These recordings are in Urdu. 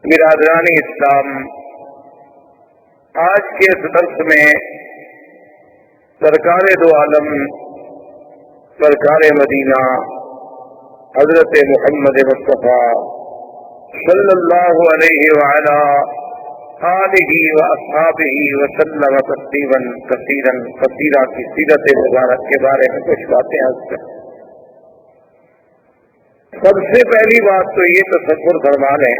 برادران اسلام، آج کے اس درس میں سرکار دو عالم سرکار مدینہ حضرت محمد مصطفیٰ صلی اللہ علیہ وعلا آلہ و اصحابہ وسلم تسلیما کثیرا کثیرا کی سیرت مبارک کے بارے میں کچھ باتیں عرض کریں۔ سب سے پہلی بات تو یہ تصور فرما لیں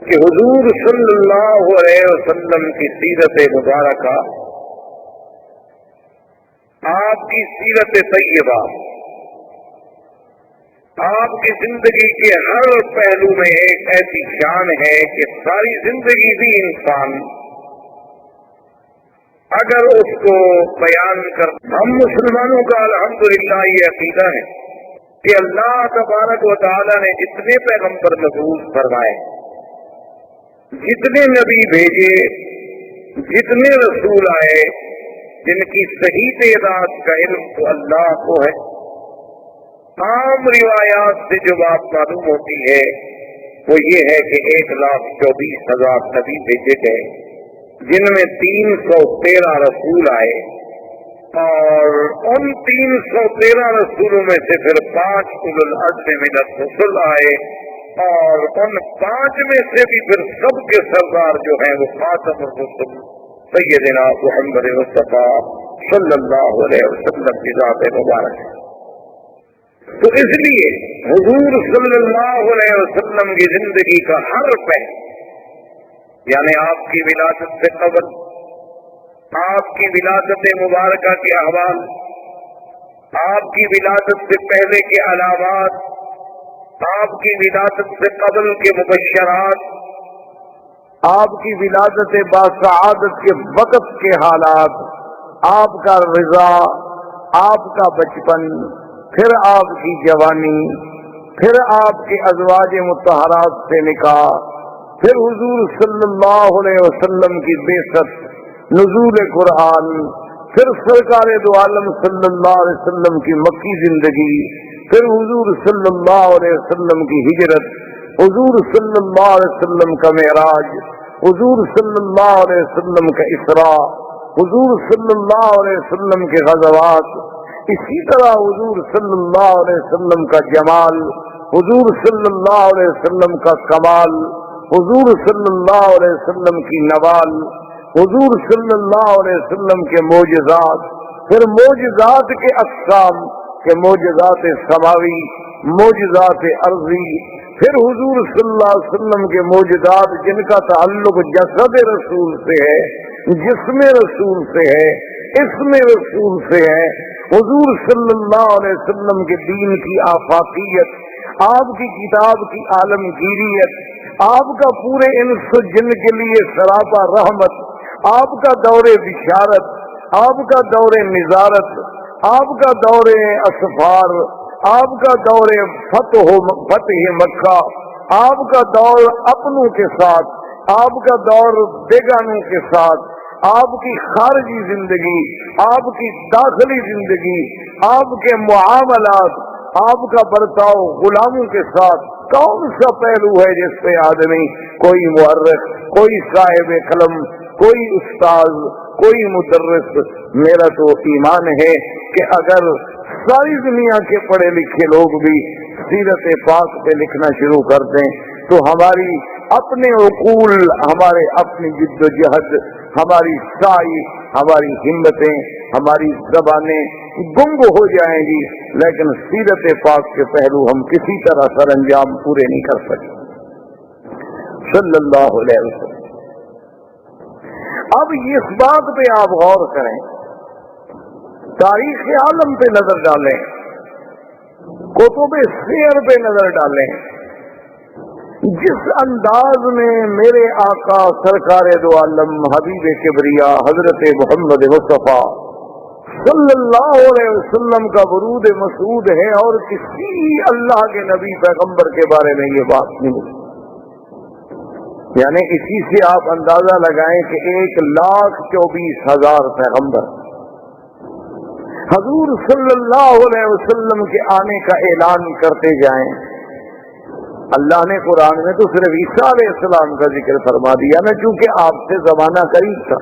کہ حضور صلی اللہ علیہ وسلم کی سیرت مبارکہ، آپ کی سیرت طیبہ، آپ کی زندگی کے ہر پہلو میں ایک ایسی شان ہے کہ ساری زندگی بھی انسان اگر اس کو بیان کر، ہم مسلمانوں کا الحمدللہ یہ عقیدہ ہے کہ اللہ تبارک و تعالی نے جتنے پیغمبر مبعوث فرمائے، جتنے نبی بھیجے، جتنے رسول آئے، جن کی صحیح تعداد کا علم تو اللہ کو ہے۔ عام روایات سے جو بات معلوم ہوتی ہے وہ یہ ہے کہ 1,24,000 نبی بھیجے گئے، جن میں 313 رسول آئے، اور ان 313 رسولوں میں سے پھر 5 اولو العزم من الرسل آئے، اور ان 5 میں سے بھی پھر سب کے سردار جو ہیں وہ خاتم الرسل سیدنا محمد مصطفیٰ صلی اللہ علیہ وسلم کی ذات مبارک ہے۔ تو اس لیے حضور صلی اللہ علیہ وسلم کی زندگی کا ہر پہلو، یعنی آپ کی ولادت سے قبل، آپ کی ولادت مبارکہ کے احوال، آپ کی ولادت سے پہلے کے علامات، آپ کی ولادت سے قبل کے مبشرات، آپ کی ولادت باسعادت کے وقت کے حالات، آپ کا رضا، آپ کا بچپن، پھر آپ کی جوانی، پھر آپ کے ازواج مطہرات سے نکاح، پھر حضور صلی اللہ علیہ وسلم کی بعثت، نزول قرآن، پھر سرکار دو عالم صلی اللہ علیہ وسلم کی مکی زندگی، پھر حضور صلی اللہ علیہ وسلم کی ہجرت، حضور صلی اللہ علیہ وسلم کا معراج، حضور صلی اللہ علیہ وسلم کا اسراء، حضور صلی اللہ علیہ وسلم کے غزوات، اسی طرح حضور صلی اللہ علیہ وسلم کا جمال، حضور صلی اللہ علیہ وسلم کا کمال، حضور صلی اللہ علیہ وسلم کی نوال، حضور صلی اللہ علیہ وسلم کے معجزات، پھر معجزات کے اقسام کہ معجزات سماوی، معجزات ارضی، پھر حضور صلی اللہ علیہ وسلم کے معجزات جن کا تعلق جسد رسول سے ہے، جسم رسول سے ہے، اسم رسول سے ہے، حضور صلی اللہ علیہ وسلم کے دین کی آفاقیت، آپ کی کتاب کی عالمگیریت، آپ کا پورے انس و جن کے لیے سراپا رحمت، آپ کا دور بشارت، آپ کا دور نظارت، آپ کا دور اسفار، آپ کا دور فتح مکہ، آپ کا دور اپنوں کے ساتھ، آپ کا دور بیگانوں کے ساتھ، آپ کی خارجی زندگی، آپ کی داخلی زندگی، آپ کے معاملات، آپ کا برتاؤ غلاموں کے ساتھ، کون سا پہلو ہے جس پہ آدمی، کوئی مورخ، کوئی صاحب قلم، کوئی استاذ، کوئی مدرس، میرا تو ایمان ہے کہ اگر ساری دنیا کے پڑھے لکھے لوگ بھی سیرت پاک پہ لکھنا شروع کر دیں تو ہماری اپنے عقول، ہمارے اپنی جد و جہد، ہماری سعی، ہماری ہمتیں، ہماری زبانیں گنگ ہو جائیں گی، لیکن سیرت پاک کے پہلو ہم کسی طرح سر انجام پورے نہیں کر سکتے صلی اللہ علیہ وسلم۔ اب اس بات پہ آپ غور کریں، تاریخ عالم پہ نظر ڈالیں، کتب سیر پہ نظر ڈالیں، جس انداز میں میرے آقا سرکار دو عالم حبیب کبریا حضرت محمد مصطفیٰ صلی اللہ علیہ وسلم کا ورود مسعود ہے، اور کسی اللہ کے نبی پیغمبر کے بارے میں یہ بات نہیں، یعنی اسی سے آپ اندازہ لگائیں کہ 1,24,000 پیغمبر حضور صلی اللہ علیہ وسلم کے آنے کا اعلان کرتے جائیں، اللہ نے قرآن میں تو صرف عیسیٰ علیہ السلام کا ذکر فرما دیا نا، چونکہ آپ سے زمانہ قریب تھا،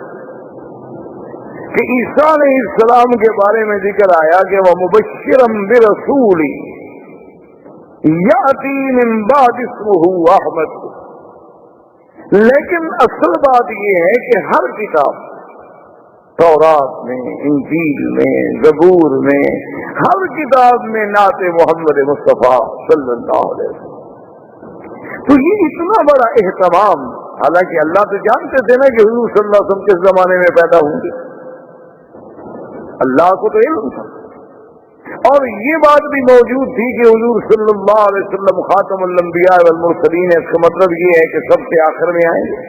کہ عیسیٰ علیہ السلام کے بارے میں ذکر آیا کہ وہ مبشرا برسول یاتی من بعد اسمہ احمد، لیکن اصل بات یہ ہے کہ ہر کتاب، تورات میں، انجیل میں، زبور میں، ہر کتاب میں نعت محمد مصطفیٰ صلی اللہ علیہ وسلم، تو یہ اتنا بڑا اہتمام، حالانکہ اللہ تو جانتے تھے نا کہ حضور صلی اللہ علیہ وسلم کس زمانے میں پیدا ہوں گے، اللہ کو تو علم تھا، اور یہ بات بھی موجود تھی کہ حضور صلی اللہ علیہ وسلم خاتم الانبیاء والمرسلین، اس کا مطلب یہ ہے کہ سب سے آخر میں آئیں گے،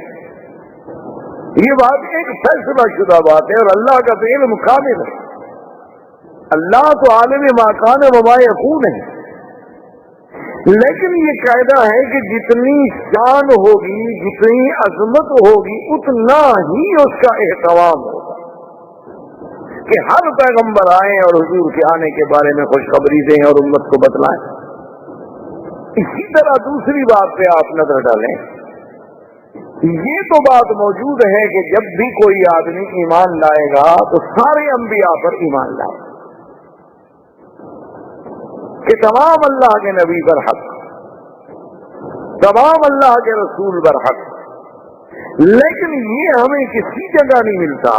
یہ بات ایک فیصلہ شدہ بات ہے، اور اللہ کا تو علم کامل ہے، اللہ تو عالم ما کان و ما یکون ہے، لیکن یہ قاعدہ ہے کہ جتنی شان ہوگی، جتنی عظمت ہوگی، اتنا ہی اس کا اہتمام ہوگا کہ ہر پیغمبر آئیں اور حضور کے آنے کے بارے میں خوشخبری دیں اور امت کو بتلائیں۔ اسی طرح دوسری بات پہ آپ نظر ڈالیں، یہ تو بات موجود ہے کہ جب بھی کوئی آدمی ایمان لائے گا تو سارے انبیاء پر ایمان لائے، کہ تمام اللہ کے نبی برحق، تمام اللہ کے رسول برحق، لیکن یہ ہمیں کسی جگہ نہیں ملتا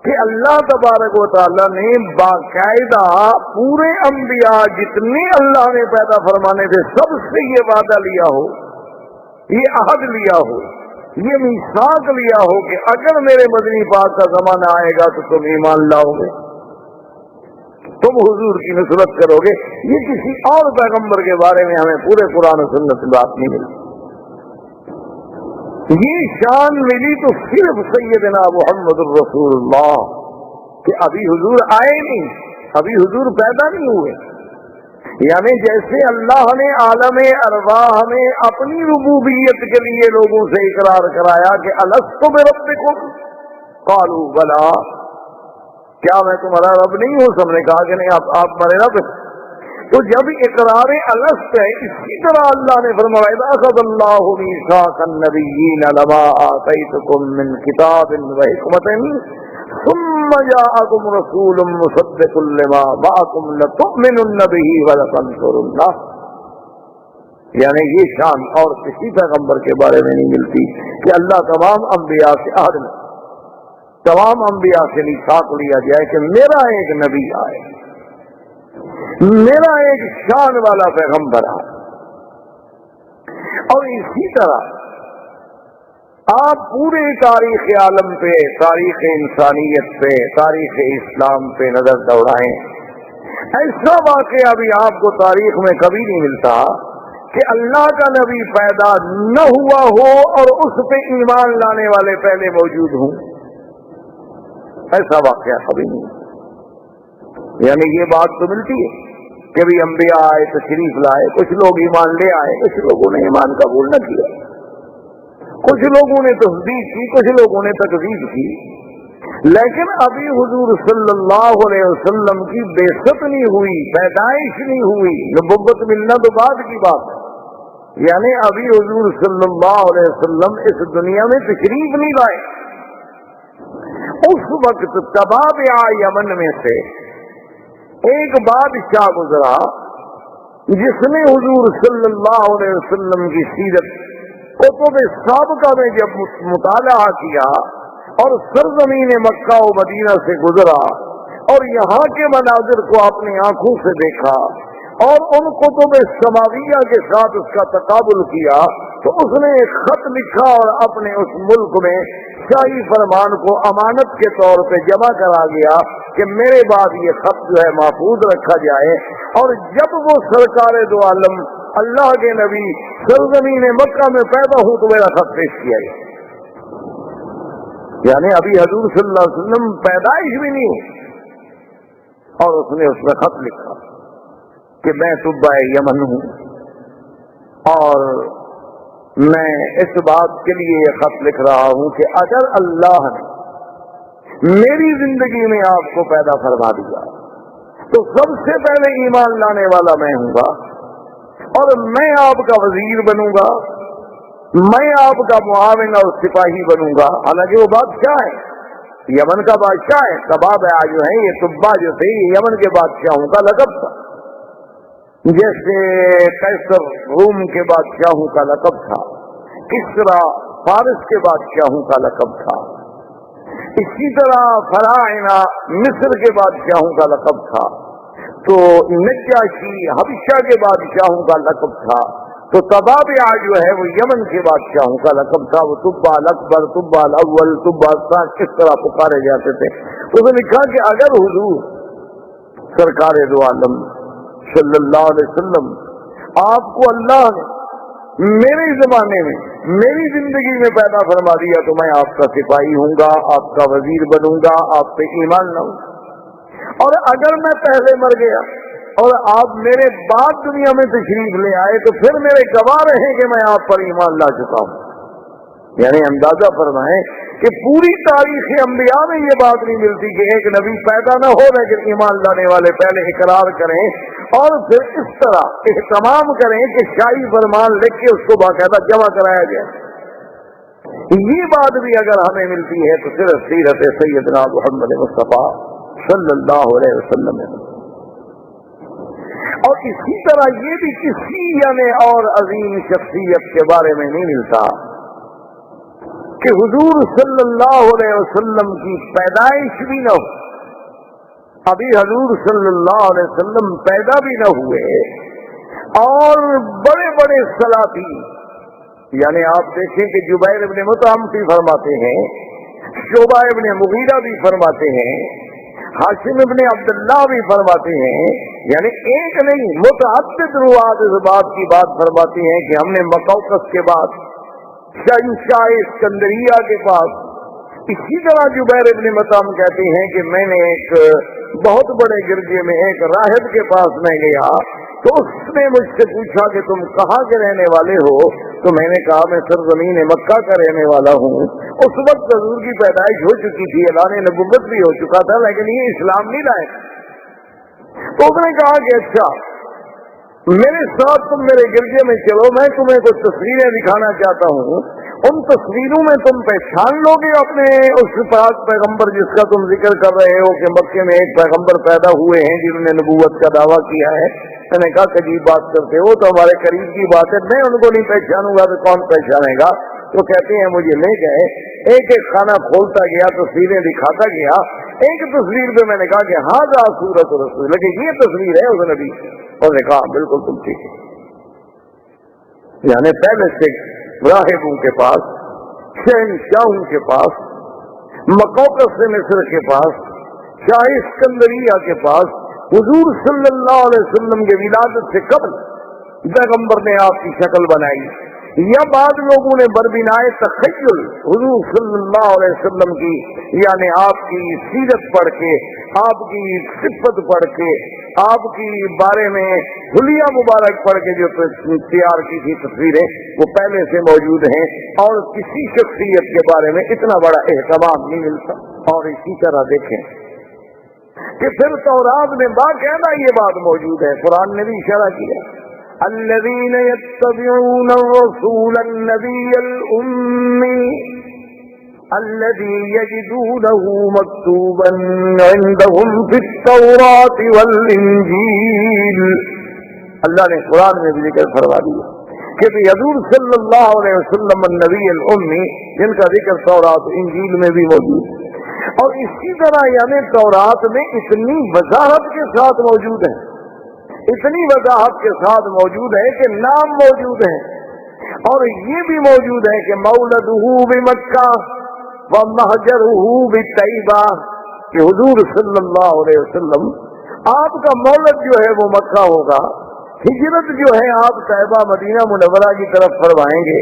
کہ اللہ تبارک و تعالیٰ نے باقاعدہ پورے انبیاء جتنے اللہ نے پیدا فرمانے تھے سب سے یہ وعدہ لیا ہو، یہ عہد لیا ہو، یہ میثاق لیا ہو کہ اگر میرے مدنی پاک کا زمانہ آئے گا تو تم ایمان لاؤ گے، تم حضور کی نصرت کرو گے۔ یہ کسی اور پیغمبر کے بارے میں ہمیں پورے قرآن و سنت سے بات نہیں ملی۔ یہ شان ملی تو صرف سیدنا محمد الرسول اللہ کہ ابھی حضور آئے نہیں، ابھی حضور پیدا نہیں ہوئے، یعنی جیسے اللہ نے عالم ارواح میں اپنی ربوبیت کے لیے لوگوں سے اقرار کرایا کہ الست بربکم قالوا بلا، کیا میں تمہارا رب نہیں ہوں؟ سب نے کہا کہ نہیں، آپ ہمارے رب ہیں۔ تو جب اقرار الست ہے، اسی طرح اللہ نے فرمایا اذا اخذ اللہ میثاق النبیین لما آتیتکم من کتاب وحکمۃ ثم جاءکم رسول مصدق لما معکم لتؤمنن به ولتنصرنہ، یعنی یہ شان اور کسی پیغمبر کے بارے میں نہیں ملتی کہ اللہ تمام انبیاء سے عہد میں، تمام انبیاء سے میثاق لیا جائے کہ میرا ایک نبی آئے، میرا ایک شان والا پیغمبر آئے۔ اور اسی طرح آپ پورے تاریخ عالم پہ، تاریخ انسانیت پہ، تاریخ اسلام پہ نظر دوڑائیں، ایسا واقعہ بھی آپ کو تاریخ میں کبھی نہیں ملتا کہ اللہ کا نبی پیدا نہ ہوا ہو اور اس پہ ایمان لانے والے پہلے موجود ہوں، ایسا واقعہ کبھی نہیں۔ یعنی یہ بات تو ملتی ہے کہ بھی انبیاء آئے، تشریف لائے، کچھ لوگ ایمان لے آئے، کچھ لوگوں نے ایمان قبول نہ کیا، کچھ لوگوں نے تصدیق کی، کچھ لوگوں نے تکذیب کی، لیکن ابھی حضور صلی اللہ علیہ وسلم کی بعثت نہیں ہوئی، پیدائش نہیں ہوئی، نبوت ملنا تو بعد کی بات ہے، یعنی ابھی حضور صلی اللہ علیہ وسلم اس دنیا میں تشریف نہیں لائے۔ اس وقت تبابع یمن میں سے ایک بادشاہ گزرا جس نے حضور صلی اللہ علیہ وسلم کی سیرت کتب سابقہ میں جب مطالعہ کیا اور سرزمین مکہ و مدینہ سے گزرا اور یہاں کے مناظر کو اپنی آنکھوں سے دیکھا اور ان کتب سماویہ کے ساتھ اس کا تقابل کیا، تو اس نے ایک خط لکھا اور اپنے اس ملک میں شاہی فرمان کو امانت کے طور پہ جمع کرا گیا کہ میرے بعد یہ خط جو ہے محفوظ رکھا جائے، اور جب وہ سرکار دو عالم اللہ کے نبی سرزمین مکہ میں پیدا ہوں تو میرا خط پیش کیا گیا۔ یعنی ابھی حضور صلی اللہ علیہ وسلم پیدائش بھی نہیں ہوئی اور اس نے اس میں خط لکھا کہ میں صوبہ یمن ہوں اور میں اس بات کے لیے یہ خط لکھ رہا ہوں کہ اگر اللہ نے میری زندگی میں آپ کو پیدا فرما دیا تو سب سے پہلے ایمان لانے والا میں ہوں گا، اور میں آپ کا وزیر بنوں گا، میں آپ کا معاون اور سپاہی بنوں گا۔ حالانکہ وہ بادشاہ ہے، یمن کا بادشاہ ہے۔ کباب جو ہے یہ تبا جو تھے یہ یمن کے بادشاہوں کا لقب تھا، جیسے قیصر روم کے بادشاہوں کا لقب تھا، کسرا فارس کے بادشاہوں کا لقب تھا، اسی طرح فراعنہ مصر کے بادشاہوں کا لقب تھا، تو نجاشی حبشہ کے بادشاہوں کا لقب تھا، تو تبابع جو ہے وہ یمن کے بادشاہوں کا لقب تھا۔ وہ تبا الاکبر، تبا الاول، تبا الثانی کس طرح پکارے جاتے تھے۔ اس نے لکھا کہ اگر حضور سرکار دو عالم صلی اللہ علیہ وسلم آپ کو اللہ نے میرے زمانے میں میری زندگی میں پیدا فرما دیا تو میں آپ کا سپاہی ہوں گا، آپ کا وزیر بنوں گا، آپ پہ ایمان لاؤں گا۔ اور اگر میں پہلے مر گیا اور آپ میرے بعد دنیا میں تشریف لے آئے تو پھر میرے گواہ رہیں کہ میں آپ پر ایمان لا چکا ہوں۔ یعنی اندازہ فرمائیں کہ پوری تاریخ انبیاء میں یہ بات نہیں ملتی کہ ایک نبی پیدا نہ ہو لیکن ایمان لانے والے پہلے اقرار کریں اور پھر اس طرح اہتمام کریں کہ شاہی فرمان لکھ کے اس کو باقاعدہ جمع کرایا جائے۔ یہ بات بھی اگر ہمیں ملتی ہے تو صرف سیرت سیدنا محمد مصطفیٰ صلی اللہ علیہ وسلم ہے۔ اور اسی طرح یہ بھی کسی یعنی اور عظیم شخصیت کے بارے میں نہیں ملتا کہ حضور صلی اللہ علیہ وسلم کی پیدائش بھی نہ ہو، ابھی حضور صلی اللہ علیہ وسلم پیدا بھی نہ ہوئے، اور بڑے بڑے سلاطین یعنی آپ دیکھیں کہ جبیر ابن مطعم بھی فرماتے ہیں، شعبہ ابن مغیرہ بھی فرماتے ہیں، ہاشم ابن عبداللہ بھی فرماتے ہیں، یعنی ایک نہیں متعدد روات اس بات کی بات فرماتی ہیں کہ ہم نے مقوقس کے بعد شاہ اسکندریہ کے پاس، اسی طرح جبیر ابن مطعم کہتے ہیں کہ میں نے ایک بہت بڑے گرجے میں ایک راہب کے پاس میں گیا تو اس نے مجھ سے پوچھا کہ تم کہاں کے رہنے والے ہو، تو میں نے کہا میں سرزمین مکہ کا رہنے والا ہوں۔ اس وقت حضور کی پیدائش ہو چکی تھی، اعلان نبوت بھی ہو چکا تھا، لیکن یہ اسلام نہیں لائے۔ تو اس نے کہا کہ اچھا میرے ساتھ تم میرے گرجے میں چلو، میں تمہیں کچھ تصویریں دکھانا چاہتا ہوں، ان تصویروں میں تم پہچان لو گے اپنے اس پاک پیغمبر جس کا تم ذکر کر رہے ہو کہ مکے میں ایک پیغمبر پیدا ہوئے ہیں جنہوں نے نبوت کا دعویٰ کیا ہے۔ میں نے کہا عجیب بات کرتے ہو، تو ہمارے قریب کی بات ہے، میں ان کو نہیں پہچانوں گا تو کون پہچانے گا؟ تو کہتے ہیں مجھے لے گئے، ایک ایک خانہ کھولتا گیا، تصویریں دکھاتا گیا۔ ایک تصویر پہ میں نے کہا کہ ہاں ذا صورت رسول، لیکن یہ تصویر ہے اس نبی، اور نے کہا بالکل تم ٹھیک ہے۔ یعنی پہلے سے راہبوں کے پاس، شہنشاہوں کے پاس، مقوقس مصر کے پاس، شاہ اسکندریہ کے پاس حضور صلی اللہ علیہ وسلم کے ولادت سے قبل پیغمبر نے آپ کی شکل بنائی، یا بعض لوگوں نے بربنائے تخیل حضور صلی اللہ علیہ وسلم کی یعنی آپ کی سیرت پڑھ کے، آپ کی صفت پڑھ کے، آپ کی بارے میں حلیہ مبارک پڑھ کے جو تیار کی تھی تصویریں وہ پہلے سے موجود ہیں، اور کسی شخصیت کے بارے میں اتنا بڑا اہتمام نہیں ملتا۔ اور اسی طرح دیکھیں کہ پھر تورات میں باقاعدہ یہ بات موجود ہے، قرآن نے بھی اشارہ کیا، الذين يتبعون الرسول النبي الأمي الذي يجدونه مكتوبا عندهم في التوراة والإنجيل۔ اللہ نے قرآن میں بھی ذکر فرما دیا کہ حضور صلی اللہ علیہ وسلم النبی الامی، جن کا ذکر تورات انجیل میں بھی موجود ہے، اور اسی طرح یعنی تورات میں اتنی وضاحت کے ساتھ موجود ہے، اتنی وضاحت کے ساتھ موجود ہے کہ نام موجود ہے، اور یہ بھی موجود ہے کہ مولدہ بمکہ ومہجرہ بطیبہ، کہ حضور صلی اللہ علیہ وسلم آپ کا مولد جو ہے وہ مکہ ہوگا، ہجرت جو ہے آپ طیبہ مدینہ منورہ کی طرف فرمائیں گے،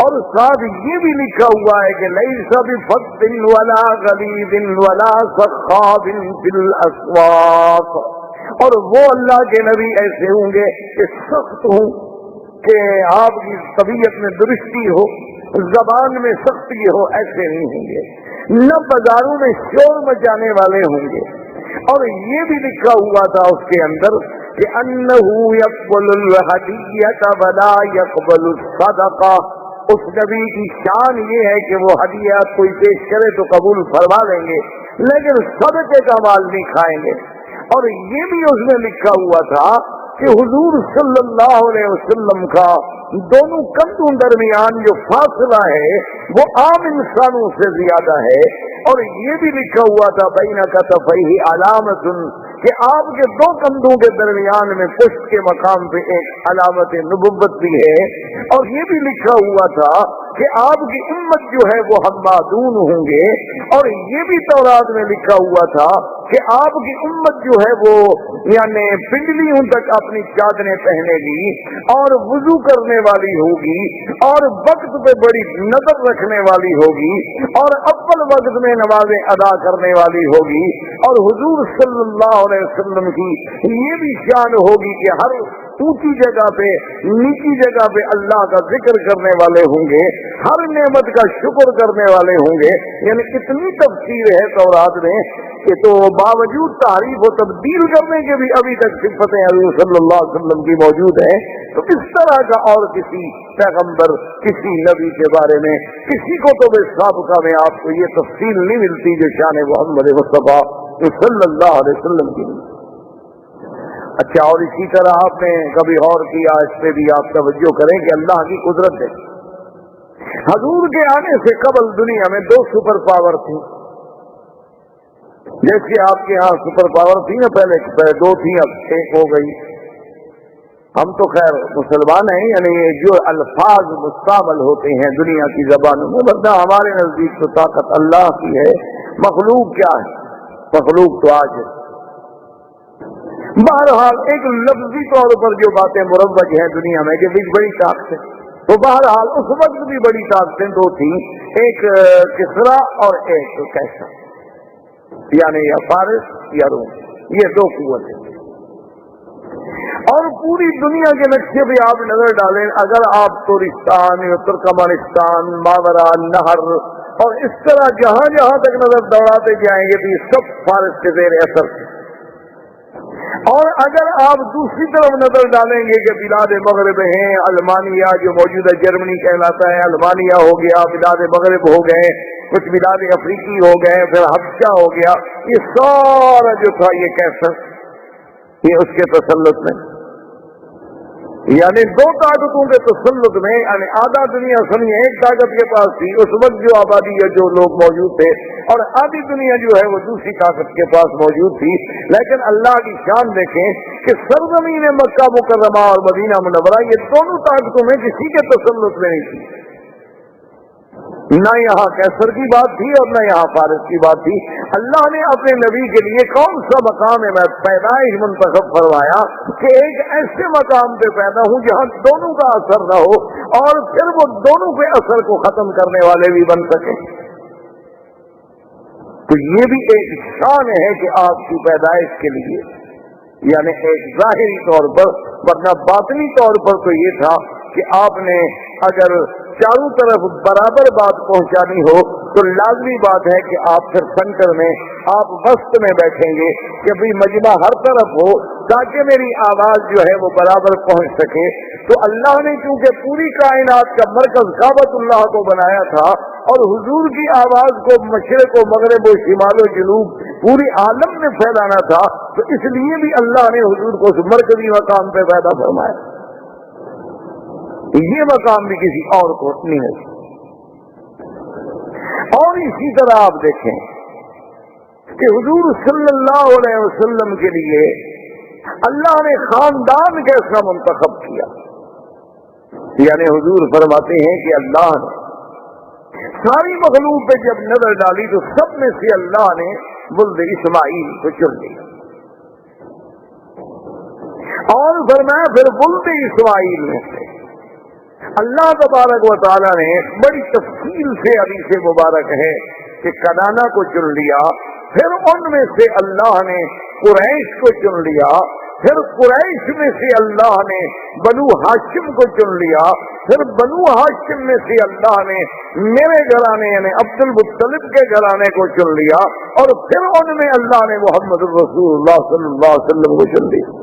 اور ساتھ یہ بھی لکھا ہوا ہے کہ لیس بفظ ولا غلیظ ولا سخاب فی الاسواق، اور وہ اللہ کے نبی ایسے ہوں گے کہ سخت ہوں کہ آپ کی طبیعت میں درستی ہو، زبان میں سختی ہو، ایسے نہیں ہوں گے، نہ بازاروں میں شور مچانے والے ہوں گے۔ اور یہ بھی لکھا ہوا تھا اس کے اندر کہ انہو یقبل الہدیۃ ولا یقبل الصدقہ، اس نبی کی شان یہ ہے کہ وہ ہدیہ کوئی پیش کرے تو قبول فرما لیں گے، لیکن صدقے کا مال نہیں کھائیں گے۔ اور یہ بھی اس میں لکھا ہوا تھا کہ حضور صلی اللہ علیہ وسلم کا دونوں کندھوں درمیان جو فاصلہ ہے وہ عام انسانوں سے زیادہ ہے، اور یہ بھی لکھا ہوا تھا بین کتفیہ علامۃ، کہ آپ کے دو کندھوں کے درمیان میں پشت کے مقام پہ ایک علامت نبوت بھی ہے، اور یہ بھی لکھا ہوا تھا کہ آپ کی امت جو ہے وہ حمادون ہوں گے، اور یہ بھی تورات میں لکھا ہوا تھا کہ آپ کی امت جو ہے وہ یعنی پنڈلیوں تک اپنی چادریں پہنے گی اور وضو کرنے والی ہوگی اور وقت پہ بڑی نظر رکھنے والی ہوگی اور اول وقت میں نمازیں ادا کرنے والی ہوگی، اور حضور صلی اللہ علیہ وسلم کی یہ بھی شان ہوگی کہ ہر اونچی جگہ پہ نیچی جگہ پہ اللہ کا ذکر کرنے والے ہوں گے، ہر نعمت کا شکر کرنے والے ہوں گے۔ یعنی اتنی تفسیر ہے تورات میں کہ تو باوجود تعریف و تبدیل کرنے کے بھی ابھی تک صفتیں حضور صلی اللہ علیہ وسلم کی موجود ہیں۔ تو اس طرح کا اور کسی پیغمبر کسی نبی کے بارے میں کسی کو تو بے سابقہ میں آپ کو یہ تفصیل نہیں ملتی جو شان محمد مصطفیٰ صلی اللہ علیہ وسلم کی۔ اچھا، اور اسی طرح آپ نے کبھی غور کیا، اس پہ بھی آپ توجہ کریں کہ اللہ کی قدرت ہے۔ حضور کے آنے سے قبل دنیا میں دو سپر پاور تھی، جیسے آپ کے ہاں سپر پاور تھی نا، پہلے دو تھی، اب ایک ہو گئی۔ ہم تو خیر مسلمان ہیں، یعنی یہ جو الفاظ مستعمل ہوتے ہیں دنیا کی زبانوں میں، ورنہ ہمارے نزدیک تو طاقت اللہ کی ہے، مخلوق کیا ہے؟ مخلوق تو آج ہے۔ بہرحال ایک لفظی طور پر جو باتیں مروج ہیں دنیا میں کہ بڑی طاقت ہے، تو بہرحال اس وقت بھی بڑی طاقتیں دو تھیں، ایک کسرا اور ایک کیسر، یعنی یا فارس یا روم، یہ دو قوتیں۔ اور پوری دنیا کے نقشے پہ آپ نظر ڈالیں، اگر آپ ترکستان، ترکمانستان، ماورا نہر اور اس طرح جہاں جہاں تک نظر دوڑاتے جائیں گے تو یہ سب فارس کے زیر اثر۔ اور اگر آپ دوسری طرف نظر ڈالیں گے کہ بلاد مغرب ہیں، المانیہ جو موجودہ جرمنی کہلاتا ہے، المانیہ ہو گیا، بلاد مغرب ہو گئے، کچھ بلاد افریقی ہو گئے، پھر حبشہ ہو گیا، یہ سارا جو تھا یہ کیسر، یہ اس کے تسلط میں، یعنی دو طاقتوں کے تسلط میں، یعنی آدھا دنیا سمجھے ایک طاقت کے پاس تھی اس وقت جو آبادی یا جو لوگ موجود تھے، اور آدھی دنیا جو ہے وہ دوسری طاقت کے پاس موجود تھی۔ لیکن اللہ کی شان دیکھیں کہ سرزمین مکہ مکرمہ اور مدینہ منورہ یہ دونوں طاقتوں میں کسی کے تسلط میں نہیں تھی، نہ یہاں کیسر کی بات تھی اور نہ یہاں فارس کی بات تھی۔ اللہ نے اپنے نبی کے لیے کون سا مقام ہے پیدائش منتخب فرمایا کہ ایک ایسے مقام پہ پیدا ہوں جہاں دونوں کا اثر نہ ہو اور پھر وہ دونوں کے اثر کو ختم کرنے والے بھی بن سکیں۔ تو یہ بھی ایک شان ہے کہ آپ کی پیدائش کے لیے، یعنی ایک ظاہری طور پر، ورنہ باطنی طور پر تو یہ تھا کہ آپ نے اگر چاروں طرف برابر بات پہنچانی ہو تو لازمی بات ہے کہ آپ پھر سینٹر میں، آپ وسط میں بیٹھیں گے کہ بھئی مجمع ہر طرف ہو تاکہ میری آواز جو ہے وہ برابر پہنچ سکے۔ تو اللہ نے چونکہ پوری کائنات کا مرکز کعبۃ اللہ کو بنایا تھا اور حضور کی آواز کو مشرق و مغرب و شمال و جنوب پوری عالم میں پھیلانا تھا، تو اس لیے بھی اللہ نے حضور کو اس مرکزی مقام پہ پیدا فرمایا، یہ مقام بھی کسی اور کو نہیں ہے۔ اور اسی طرح آپ دیکھیں کہ حضور صلی اللہ علیہ وسلم کے لیے اللہ نے خاندان کیسا منتخب کیا، یعنی حضور فرماتے ہیں کہ اللہ نے ساری مخلوق پہ جب نظر ڈالی تو سب میں سے اللہ نے ولد اسماعیل کو چن لیا، اور فرمایا پھر ولد اسماعیل میں سے اللہ تبارک و تعالیٰ نے بڑی تفصیل سے حدیث مبارک ہے کہ کنانا کو چن لیا، پھر ان میں سے اللہ نے قریش کو چن لیا، پھر قریش میں سے اللہ نے بنو ہاشم کو چن لیا، پھر بنو ہاشم میں سے اللہ نے میرے گھرانے یعنی عبد المطلب کے گھرانے کو چن لیا، اور پھر ان میں اللہ نے محمد رسول اللہ صلی اللہ علیہ وسلم کو چن لیا۔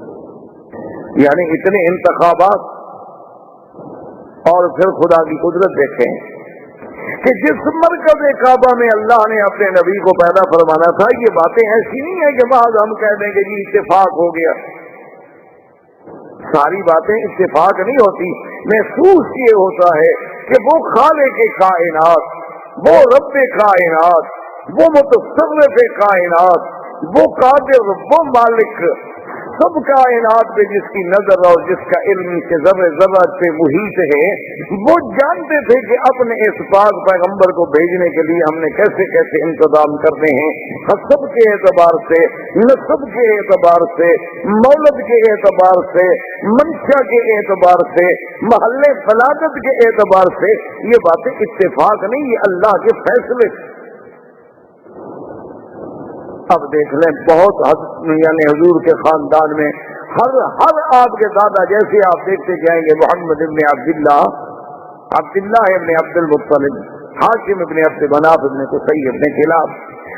یعنی اتنے انتخابات، اور پھر خدا کی قدرت دیکھیں کہ جس مرکز کعبہ میں اللہ نے اپنے نبی کو پیدا فرمانا تھا، یہ باتیں ایسی نہیں ہے کہ بعض ہم کہہ دیں کہ جی اتفاق ہو گیا. ساری باتیں اتفاق نہیں ہوتی. محسوس یہ ہوتا ہے کہ وہ خالق کائنات، وہ رب کائنات، وہ متصرف کائنات، وہ قادر، وہ مالک سب کائنات پہ جس کی نظر اور جس کا علم کے ذرے ذرہ پہ محیط ہے، وہ جانتے تھے کہ اپنے اس پاک پیغمبر کو بھیجنے کے لیے ہم نے کیسے کیسے انتظام کرنے ہیں، حسب کے اعتبار سے، نسب کے اعتبار سے، مولد کے اعتبار سے، منشا کے اعتبار سے، محلے فلاحت کے اعتبار سے. یہ باتیں اتفاق نہیں، یہ اللہ کے فیصلے. اب دیکھ لیں بہت یعنی حضور کے خاندان میں ہر آپ کے دادا جیسے آپ دیکھتے جائیں گے، محمد ابن عبداللہ ابن عبد المطلب، ہاشم ابن عبد مناف ابن قصی ابن کلاب.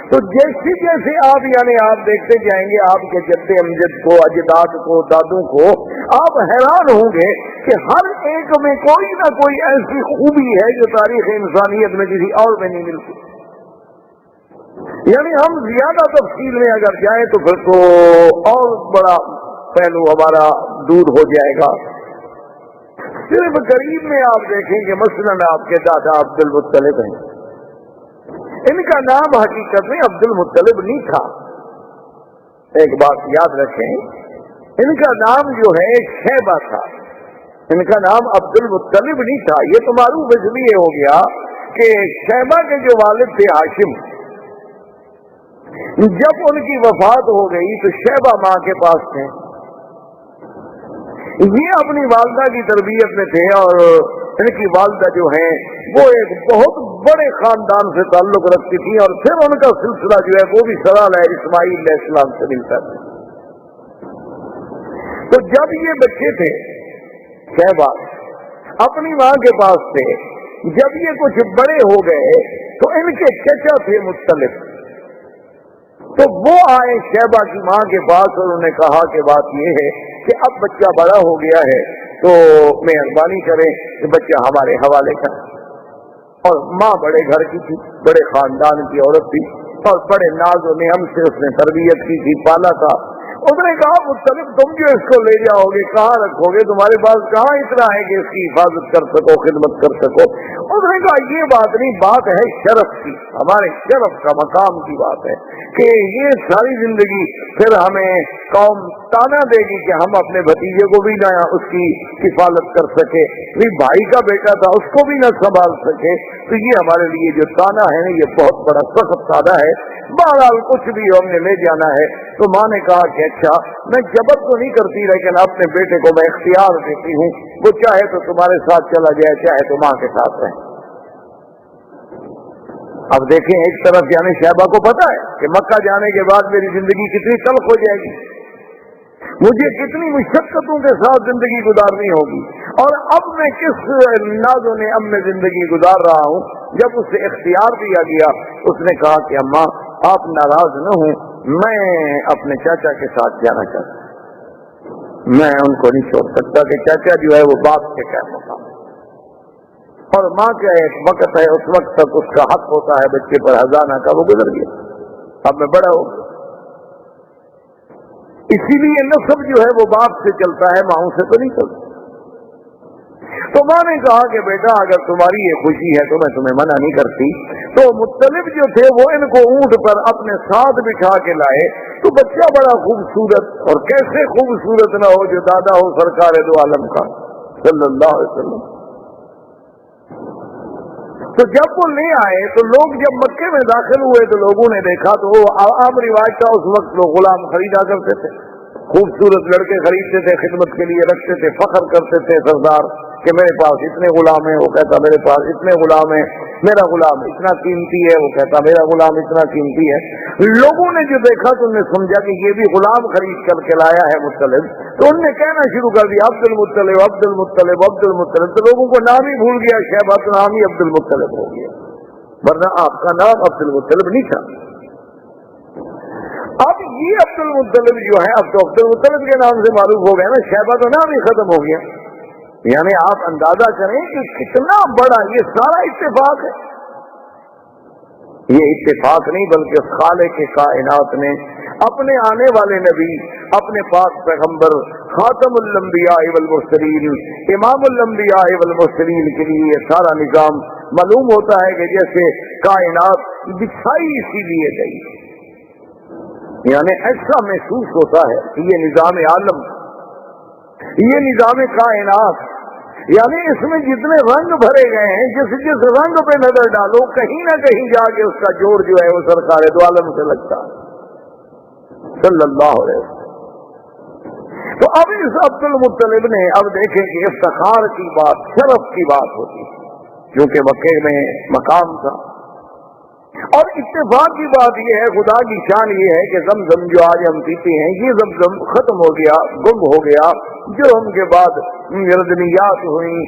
تو جیسے جیسے آپ یعنی آپ دیکھتے جائیں گے آپ کے جد امجد کو، اجداد کو، دادوں کو، آپ حیران ہوں گے کہ ہر ایک میں کوئی نہ کوئی ایسی خوبی ہے جو تاریخ انسانیت میں کسی اور میں نہیں ملتی. یعنی ہم زیادہ تفصیل میں اگر جائیں تو پھر تو اور بڑا پہلو ہمارا دور ہو جائے گا. صرف قریب میں آپ دیکھیں کہ مثلاً آپ کے دادا عبد المطلب ہیں، ان کا نام حقیقت میں عبد المطلب نہیں تھا. ایک بات یاد رکھیں، ان کا نام جو ہے شیبہ تھا، ان کا نام عبد المطلب نہیں تھا. یہ تو معروف اس لیے ہو گیا کہ شیبہ کے جو والد تھے ہاشم، جب ان کی وفات ہو گئی تو شیبہ ماں کے پاس تھے. یہ اپنی والدہ کی تربیت میں تھے، اور ان کی والدہ جو ہیں وہ ایک بہت بڑے خاندان سے تعلق رکھتی تھی، اور پھر ان کا سلسلہ جو ہے وہ بھی سلالہ اسماعیل علیہ السلام سے ملتا تھا. تو جب یہ بچے تھے شیبہ اپنی ماں کے پاس تھے، جب یہ کچھ بڑے ہو گئے تو ان کے چچا تھے مطلب، تو وہ آئے شیبہ کی ماں کے پاس اور انہوں نے کہا کہ بات یہ ہے کہ اب بچہ بڑا ہو گیا ہے تو مہربانی کریں کہ بچہ ہمارے حوالے کریں. اور ماں بڑے گھر کی تھی، بڑے خاندان کی عورت تھی، اور بڑے ناز و نعم سے اس نے تربیت کی تھی، پالا تھا. اس نے کہا مطلب تم جو اس کو لے جاؤ گے کہاں رکھو گے، تمہارے پاس کہاں اتنا ہے کہ اس کی حفاظت کر سکو، خدمت کر سکو. اس نے کہا یہ بات نہیں، بات ہے شرف کی، ہمارے شرف کا مقام کی بات ہے کہ یہ ساری زندگی پھر ہمیں قوم تانا دے گی کہ ہم اپنے بھتیجے کو بھی نہ اس کی کفالت کر سکے، بھائی کا بیٹا تھا اس کو بھی نہ سنبھال سکے. تو یہ ہمارے لیے جو تانا ہے یہ بہت بڑا سخت تانا ہے. بہرحال کچھ بھی ہم نے لے جانا ہے. تو ماں نے کہا کہ اچھا میں جبر تو نہیں کرتی، لیکن اپنے بیٹے کو میں اختیار دیتی ہوں، وہ چاہے تو تمہارے ساتھ چلا جائے، چاہے تو ماں کے ساتھ رہے. اب دیکھیں ایک طرف یعنی شیبہ کو پتا ہے کہ مکہ جانے کے بعد میری زندگی کتنی تلخ ہو جائے گی، مجھے کتنی مشقتوں کے ساتھ زندگی گزارنی ہوگی، اور اب میں کس ناز و نعم میں زندگی گزار رہا ہوں. جب اسے اختیار دیا گیا اس نے کہا کہ اماں آپ ناراض نہ ہوں، میں اپنے چاچا کے ساتھ جانا چاہتا ہوں، میں ان کو نہیں چھوڑ سکتا کہ چاچا جو ہے وہ باپ کے کیا مقام ہے، اور ماں کا ایک وقت ہے اس وقت تک اس کا حق ہوتا ہے بچے پر ہزانہ کا، وہ گزر گیا، اب میں بڑا ہو گیا. اسی لیے نسب جو ہے وہ باپ سے چلتا ہے، ماؤں سے تو نہیں چلتا. تو ماں نے کہا کہ بیٹا اگر تمہاری یہ خوشی ہے تو میں تمہیں منع نہیں کرتی. تو مطلب جو تھے وہ ان کو اونٹ پر اپنے ساتھ بٹھا کے لائے. تو بچہ بڑا خوبصورت، اور کیسے خوبصورت نہ ہو جو دادا ہو سرکار دو عالم کا صلی اللہ علیہ وسلم. تو جب وہ لے آئے تو لوگ جب مکے میں داخل ہوئے تو لوگوں نے دیکھا، تو وہ عام رواج تھا اس وقت لوگ غلام خریدا کرتے تھے، خوبصورت لڑکے خریدتے تھے، خدمت کے لیے رکھتے تھے، فخر کرتے تھے سردار کہ میرے پاس اتنے غلام ہیں، وہ کہتا میرے پاس اتنے غلام ہیں، میرا غلام اتنا قیمتی ہے، وہ کہتا میرا غلام اتنا قیمتی ہے. لوگوں نے جو دیکھا تو انہوں نے سمجھا کہ یہ بھی غلام خرید کر کے لایا ہے مطلب، تو انہوں نے کہنا شروع کر دیا عبد المطلب عبد المطلب عبد المطلب. تو لوگوں کو نام ہی بھول گیا، شیبہ کا نام ہی عبد المطلب ہو گیا، ورنہ آپ کا نام عبد المطلب نہیں تھا. اب یہ عبد المطلب جو ہے، اب تو عبد المطلب کے نام سے معروف ہو گیا نا، شیبہ تو نام ہی ختم ہو گیا. یعنی آپ اندازہ کریں کہ کتنا بڑا یہ سارا اتفاق ہے. یہ اتفاق نہیں بلکہ خالق کائنات نے اپنے آنے والے نبی، اپنے پاک پیغمبر خاتم الانبیاء والمرسلین، امام الانبیاء والمرسلین کے لیے یہ سارا نظام معلوم ہوتا ہے کہ جیسے کائنات بچھائی اسی لیے گئی. یعنی ایسا محسوس ہوتا ہے کہ یہ نظام عالم، یہ نظام کائنات، یعنی اس میں جتنے رنگ بھرے گئے ہیں، جس رنگ پہ نظر ڈالو کہیں نہ کہیں جا کے اس کا جوڑ جو ہے وہ سرکار دو عالم سے لگتا ہے صلی اللہ علیہ وسلم. تو اب اس عبد المطلب نے، اب دیکھیں کہ افتخار کی بات، شرف کی بات ہوتی ہے کیونکہ مکے میں مقام تھا. اور اتفاق کی بات یہ ہے، خدا کی شان یہ ہے کہ زمزم جو آج ہم پیتے ہیں، یہ زمزم ختم ہو گیا، گم ہو گیا. جو ہم کے بعد ردنیات ہوئی،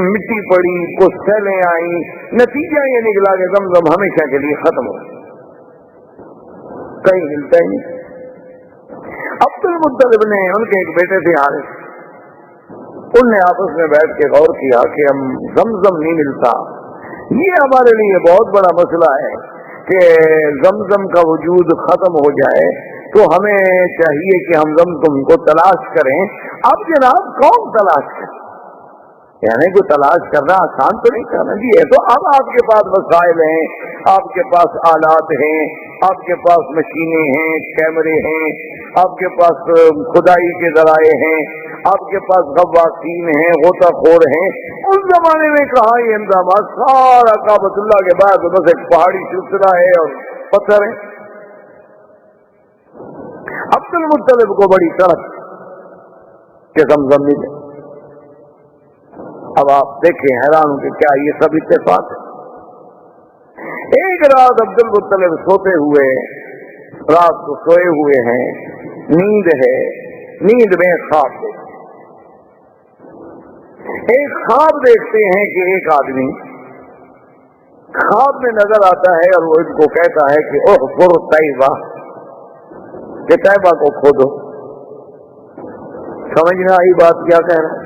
مٹی پڑی، کچھ سیلیں آئیں، نتیجہ یہ نکلا کہ زمزم ہمیشہ کے لیے ختم ہو، کہیں ملتا ہی نہیں. عبد المطلب نے، ان کے ایک بیٹے تھے حارث، ان نے آپس میں بیٹھ کے غور کیا کہ ہم زمزم نہیں ملتا. یہ ہمارے لیے بہت بڑا مسئلہ ہے کہ زمزم کا وجود ختم ہو جائے تو ہمیں چاہیے کہ ہم زمزم کو تلاش کریں. اب جناب کون تلاش کرے؟ یعنی کوئی تلاش کرنا آسان تو نہیں کرنا جی ہے. تو اب آپ کے پاس وسائل ہیں، آپ کے پاس آلات ہیں، آپ کے پاس مشینیں ہیں، کیمرے ہیں، آپ کے پاس کھدائی کے ذرائع ہیں، آپ کے پاس غواصین ہیں، غوطہ خور ہیں. اس زمانے میں کہاں یہ انتظامات؟ سارا کعبۃ اللہ کے بعد بس ایک پہاڑی سلسلہ ہے اور پتھر ہے. عبد المطلب کو بڑی طرف کہ زمزم ملے. اب آپ دیکھیں، حیران ہوں کہ کیا یہ سب اتفاق ہے؟ ایک رات عبد المطلب سوتے ہوئے، رات کو سوئے ہوئے ہیں، نیند ہے، نیند میں خواب دیکھتے، ایک خواب دیکھتے ہیں کہ ایک آدمی خواب میں نظر آتا ہے اور وہ اس کو کہتا ہے کہ اوہ پر طیبہ، کہ طیبہ کو کھودو. سمجھ میں آئی بات کیا کہہ رہا ہے؟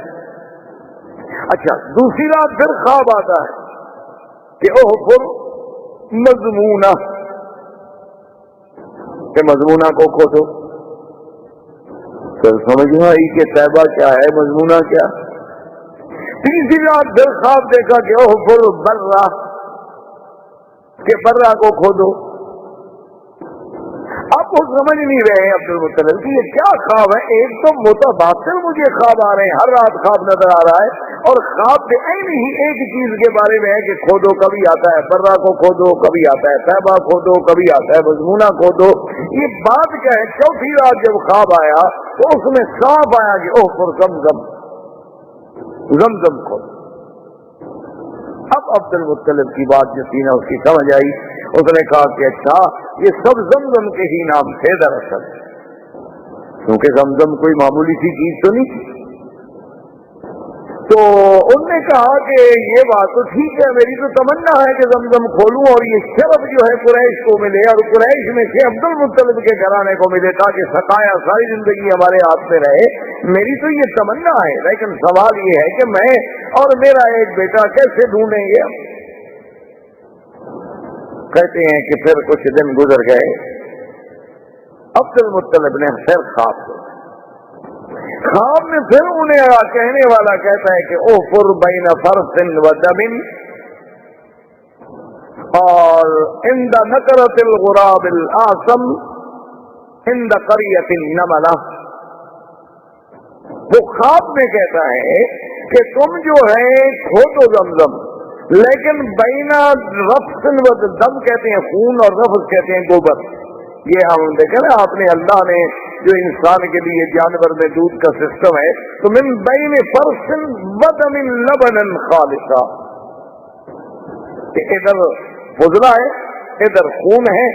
اچھا، دوسری رات پھر خواب آتا ہے کہ اوہ پر مضمونہ، کہ مضمونہ کو کھودو. پھر سمجھ میں آئی کہ طیبہ کیا ہے، مضمونہ کیا. تیسری رات پھر خواب دیکھا کہ اوہ پر برہ، کہ برہ کو کھودو. اب وہ سمجھ نہیں رہے ہیں عبد المطلب کہ یہ کیا خواب ہے. ایک تو متبادل مجھے خواب آ رہے ہیں، ہر رات خواب نظر آ رہا ہے، اور خواب میں عین ہی ایک چیز کے بارے میں ہے کہ کھودو. کبھی آتا ہے برہ کو کھودو، کبھی آتا ہے طیبہ کھودو، کبھی آتا ہے مضمونہ کھودو. یہ بات کیا ہے؟ چوتھی رات جب خواب آیا تو اس میں صاف آیا کہ اوہ پر زمزم، زمزم کھودو. اب عبد المطلب کی بات جو تھی نا اس کی سمجھ آئی. اس نے کہا کہ اچھا یہ سب زمزم کے ہی نام تھے دراصل، کیونکہ زمزم کوئی معمولی سی چیز تو نہیں تھی. تو ان نے کہا کہ یہ بات تو ٹھیک ہے، میری تو تمنا ہے کہ زمزم کھولوں اور یہ شرف جو ہے قریش کو ملے اور قریش میں سے عبد المطلب کے گھرانے کو ملے تاکہ سقایا ساری زندگی ہمارے ہاتھ میں رہے. میری تو یہ تمنا ہے، لیکن سوال یہ ہے کہ میں اور میرا ایک بیٹا کیسے ڈھونڈیں گے؟ کہتے ہیں کہ پھر کچھ دن گزر گئے، عبد المطلب نے پھر خواب کو، خواب میں پھر انہیں کہنے والا کہتا ہے کہ او فر بین فرس و دم اور عند نکرت الغراب الآثم عند قریۃ النملہ. وہ خواب میں کہتا ہے کہ تم جو ہے کھودو زمزم، لیکن بینا رفس و دم کہتے ہیں خون اور رفس کہتے ہیں گوبر. یہ ہم دیکھیں نا، آپ نے اللہ نے جو انسان کے لیے جانور میں دودھ کا سسٹم ہے، تو من بین فرس و دم لبنا خالصا، کہ ادھر فضلہ ہے، ادھر خون ہے،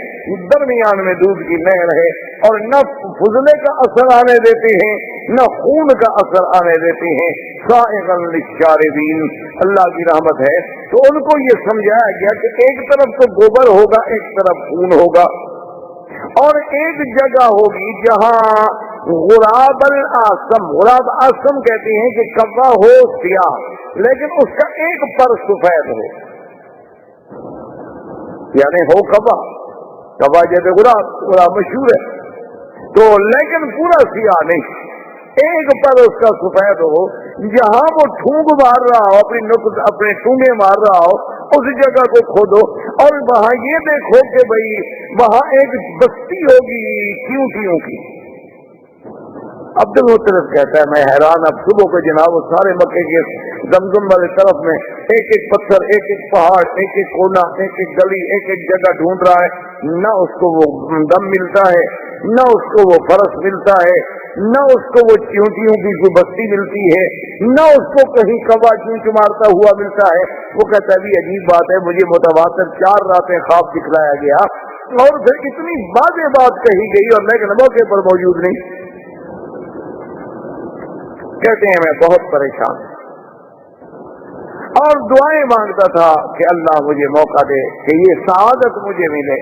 درمیان میں دودھ کی نہر ہے، اور نہ فضلے کا اثر آنے دیتے ہیں نہ خون کا اثر آنے دیتے ہیں. سائغا للشاربین، اللہ کی رحمت ہے. تو ان کو یہ سمجھایا گیا کہ ایک طرف تو گوبر ہوگا، ایک طرف خون ہوگا، اور ایک جگہ ہوگی جہاں غراب الاسم، غراب آسم کہتے ہیں کہ کوا ہو سیاہ لیکن اس کا ایک پر سفید ہو، یعنی ہو کوا جیسے غراب مشہور ہے تو لیکن پورا سیاہ نہیں، ایک پر اس کا سفید ہو، جہاں وہ ٹھونگ مار رہا ہو، اپنے ٹھونگے مار رہا ہو، اس جگہ کو کھودو اور وہاں یہ دیکھو کہ بھئی وہاں ایک بستی ہوگی چیونٹیوں کی۔ عبد المطلب کہتا ہے میں حیران، اب صبح کو جناب وہ سارے مکے کے زمزم والے طرف میں ایک ایک پتھر، ایک ایک پہاڑ، ایک ایک کونا، ایک ایک گلی، ایک ایک جگہ ڈھونڈ رہا ہے، نہ اس کو وہ دم ملتا ہے، نہ اس کو وہ فرس ملتا ہے، نہ اس کو وہ چیونٹیوں کی کوئی بستی ملتی ہے، نہ اس کو کہیں کوا چونچ مارتا ہوا ملتا ہے۔ وہ کہتا ہے بھی عجیب بات ہے، مجھے متواتر 4 راتیں خواب دکھلایا گیا اور پھر اتنی واضح بات کہی گئی اور لیکن موقع پر موجود نہیں۔ کہتے ہیں میں بہت پریشان اور دعائیں مانگتا تھا کہ اللہ مجھے موقع دے کہ یہ سعادت مجھے ملے۔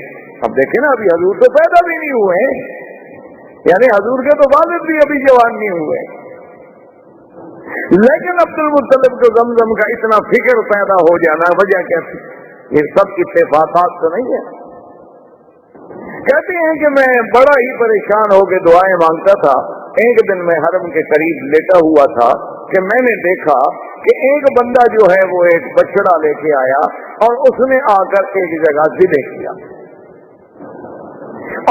اب دیکھیں نا ابھی حضور تو پیدا بھی نہیں ہوئے ہیں، یعنی حضور کے تو والد بھی ابھی جوان نہیں ہوئے، لیکن عبد المطلب کو زمزم کا اتنا فکر پیدا ہو جانا وجہ کیسی؟ یہ سب اتفاقات تو نہیں ہے۔ کہتے ہیں کہ میں بڑا ہی پریشان ہو کے دعائیں مانگتا تھا۔ ایک دن میں حرم کے قریب لیٹا ہوا تھا کہ میں نے دیکھا کہ ایک بندہ جو ہے وہ ایک بچڑا لے کے آیا اور اس نے آ کر ایک جگہ ذبح کیا،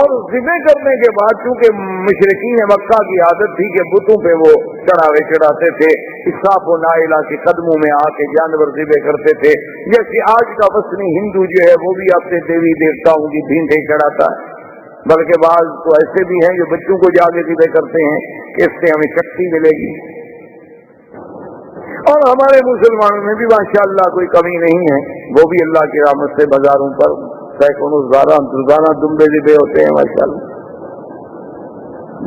اور ذبح کرنے کے بعد چونکہ مشرکین مکہ کی عادت تھی کہ بتوں پہ وہ چڑھاوے چڑھاتے تھے، اسحاق و نائلہ کے قدموں میں آ کے جانور ذبح کرتے تھے، جیسے آج کا وثنی ہندو جو ہے وہ بھی اپنے دیوی دیوتاؤں کی بھینٹیں چڑھاتا ہے، بلکہ بعض تو ایسے بھی ہیں جو بچوں کو جا کے ذبح کرتے ہیں کہ اس سے ہمیں شکتی ملے گی۔ اور ہمارے مسلمانوں میں بھی ماشاءاللہ کوئی کمی نہیں ہے، وہ بھی اللہ کی رحمت سے بازاروں پر سینکڑوں روزانہ دمبے ذبح ہوتے ہیں ماشاءاللہ۔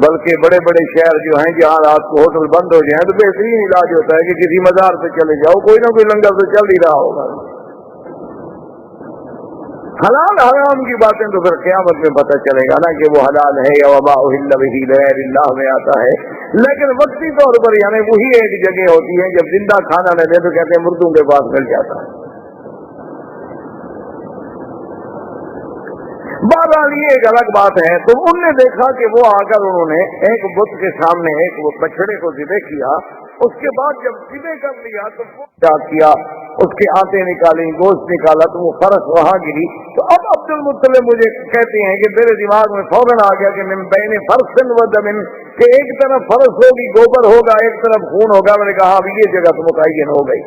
بلکہ بڑے بڑے شہر جو ہیں جہاں رات کو ہوٹل بند ہو جائیں تو بہترین علاج ہوتا ہے کہ کسی مزار پہ چلے جاؤ، کوئی نہ کوئی لنگر تو چل ہی رہا ہوگا۔ حلال حرام کی باتیں تو پھر قیامت میں پتہ چلے گا نا کہ وہ حلال ہے یا وما اہل بہ لغیر اللہ میں آتا ہے، لیکن وقتی طور پر یعنی وہی ایک جگہ ہوتی ہے جب زندہ کھانا نہ دے تو کہتے ہیں مردوں کے پاس مل جاتا ہے۔ بہرحال یہ ایک الگ بات ہے۔ تو انہوں نے دیکھا کہ وہ آ کر انہوں نے ایک بت کے سامنے ایک وہ بچڑے کو ذبح کیا، اس کے بعد جب ذبح کر لیا تو وہ کیا کیا، اس کے آنتیں نکالی، گوشت نکالا تو وہ فرس وہاں گری۔ تو اب عبد المطلب مجھے کہتے ہیں کہ میرے دماغ میں فوراً آ گیا کہ من بین فرس و دم، کہ ایک طرف فرس ہوگی گوبر ہوگا، ایک طرف خون ہوگا۔ میں نے کہا اب یہ جگہ تو متعین ہو گئی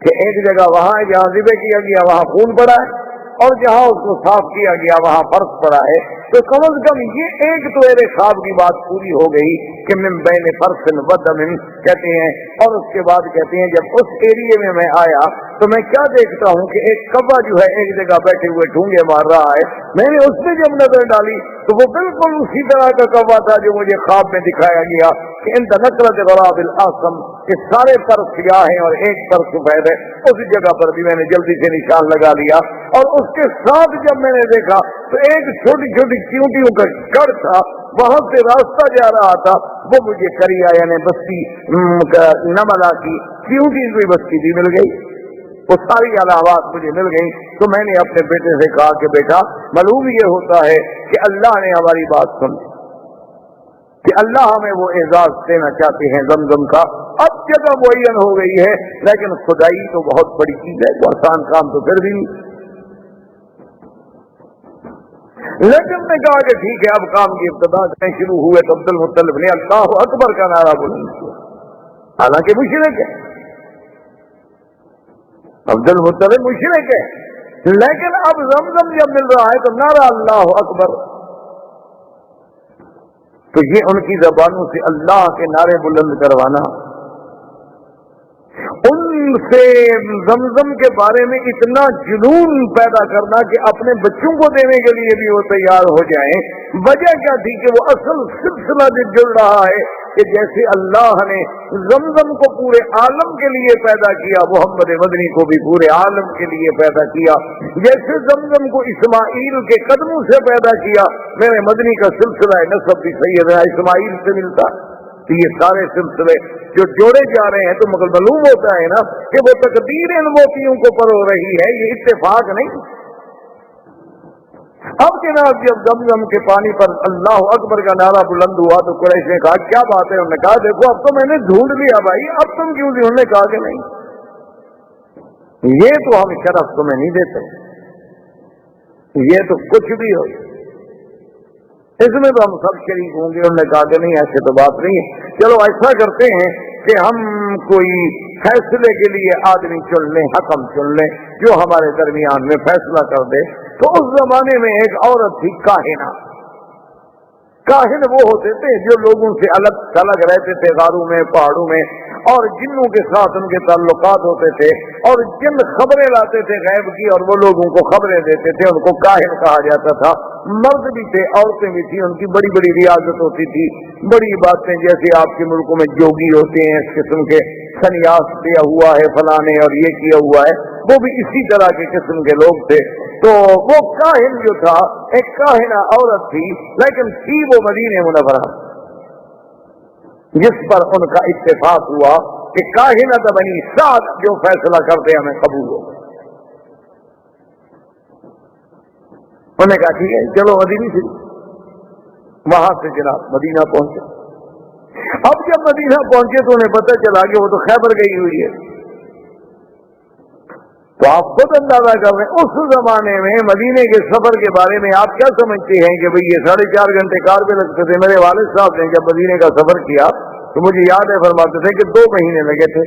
کہ ایک جگہ وہاں ہے جہاں ذبح کیا گیا وہاں خون پڑا ہے، اور جہاں اس کو صاف کیا گیا وہاں فرض پڑا ہے۔ تو کم از کم یہ ایک تو میرے خواب کی بات پوری ہو گئی کہ من بین فرس و دم کہتے ہیں۔ اور اس کے بعد کہتے ہیں جب اس ایریے میں میں آیا تو میں کیا دیکھتا ہوں کہ ایک کوا جو ہے ایک جگہ بیٹھے ہوئے ڈھونگے مار رہا ہے۔ میں نے اس میں جب نظر ڈالی تو وہ بالکل اسی طرح کا کوا تھا جو مجھے خواب میں دکھایا گیا کہ ان نقرۃ غراب الاسم، کہ سارے پر سیاہ ہیں اور ایک پر سفید ہے۔ اس جگہ پر بھی میں نے جلدی سے نشان لگا لیا، اور اس کے ساتھ جب میں نے دیکھا تو ایک چھوٹی چھوٹی چیونٹیوں کا گڑھ تھا، وہاں سے راستہ جا رہا تھا، وہ مجھے کریا یعنی بستی نملا کی چیونٹی کی بستی بھی مل گئی، وہ ساری علامات مجھے مل گئی۔ تو میں نے اپنے بیٹے سے کہا کہ بیٹا معلوم یہ ہوتا ہے کہ اللہ نے ہماری بات سنی، کہ اللہ ہمیں وہ اعزاز دینا چاہتے ہیں زمزم کا۔ اب جگہ معین ہو گئی ہے، لیکن خدائی تو بہت بڑی چیز ہے، وہ آسان کام تو پھر بھی نہیں۔ لیکن نے کہا کہ ٹھیک ہے، اب کام کی ابتدا سے شروع ہوئے تو عبد المطلب نے اللہ اکبر کا نعرہ بلند کیا، حالانکہ مشرک ہے، عبد المطلب مشرک ہے، لیکن اب زمزم جب مل رہا ہے تو نعرہ اللہ اکبر۔ تو یہ ان کی زبانوں سے اللہ کے نعرے بلند کروانا، ان سے زمزم کے بارے میں اتنا جنون پیدا کرنا کہ اپنے بچوں کو دینے کے لیے بھی وہ تیار ہو جائیں، وجہ کیا تھی کہ وہ اصل سلسلہ جو جڑ رہا ہے کہ جیسے اللہ نے زمزم کو پورے عالم کے لیے پیدا کیا، محمد مدنی کو بھی پورے عالم کے لیے پیدا کیا، جیسے زمزم کو اسماعیل کے قدموں سے پیدا کیا، میرے مدنی کا سلسلہ نسب بھی سیدنا اسماعیل سے ملتا۔ تو یہ سارے سلسلے جو جوڑے جا رہے ہیں تو مگر معلوم ہوتا ہے نا کہ وہ تقدیر ان موتیوں کو پرو رہی ہے، یہ اتفاق نہیں۔ اب جناب جب زمزم کے پانی پر اللہ اکبر کا نعرہ بلند ہوا تو قریش نے کہا کیا بات ہے؟ انہوں نے کہا دیکھو اب تو میں نے ڈھونڈ لیا بھائی، اب تم کیوں نہیں؟ انہوں نے کہا کہ نہیں، یہ تو ہم شرف تمہیں نہیں دیتے، یہ تو کچھ بھی ہو، اس میں تو ہم سب شریک ہوں گے۔ انہوں نے کہا کہ نہیں ایسے تو بات نہیں ہے، چلو ایسا کرتے ہیں کہ ہم کوئی فیصلے کے لیے آدمی چن لیں، حکم چن لیں جو ہمارے درمیان میں فیصلہ کر دے۔ تو اس زمانے میں ایک عورت تھی کاہنہ۔ کاہن وہ ہوتے تھے جو لوگوں سے الگ تھلگ رہتے تھے، غاروں میں، پہاڑوں میں، اور جنوں کے ساتھ ان کے تعلقات ہوتے تھے، اور جن خبریں لاتے تھے غیب کی اور وہ لوگوں کو خبریں دیتے تھے، ان کو کاہن کہا جاتا تھا۔ مرد بھی تھے، عورتیں بھی تھیں، ان کی بڑی بڑی ریاضت ہوتی تھی، بڑی باتیں، جیسے آپ کے ملکوں میں جوگی ہوتے ہیں اس قسم کے، سنیاس دیا ہوا ہے فلاں نے اور یہ کیا ہوا ہے، وہ بھی اسی طرح کے قسم کے لوگ تھے۔ تو وہ کاہن جو تھا ایک کاہنہ عورت تھی، لیکن تھی وہ مدینہ منورہ، جس پر ان کا اتفاق ہوا کہ کاہنہ بنی سعد جو فیصلہ کرتے ہمیں قبول ہو۔ انہوں نے کہا ٹھیک ہے چلو مدینہ سے، وہاں سے جناب مدینہ پہنچے۔ اب جب مدینہ پہنچے تو انہیں پتہ چلا کہ وہ تو خیبر گئی ہوئی ہے۔ تو آپ خود اندازہ کر رہے ہیں اس زمانے میں مدینے کے سفر کے بارے میں آپ کیا سمجھتے ہیں کہ بھئی یہ 4.5 گھنٹے کار پہ لگتے تھے۔ میرے والد صاحب نے جب مدینے کا سفر کیا تو مجھے یاد ہے فرماتے تھے کہ 2 مہینے لگے تھے۔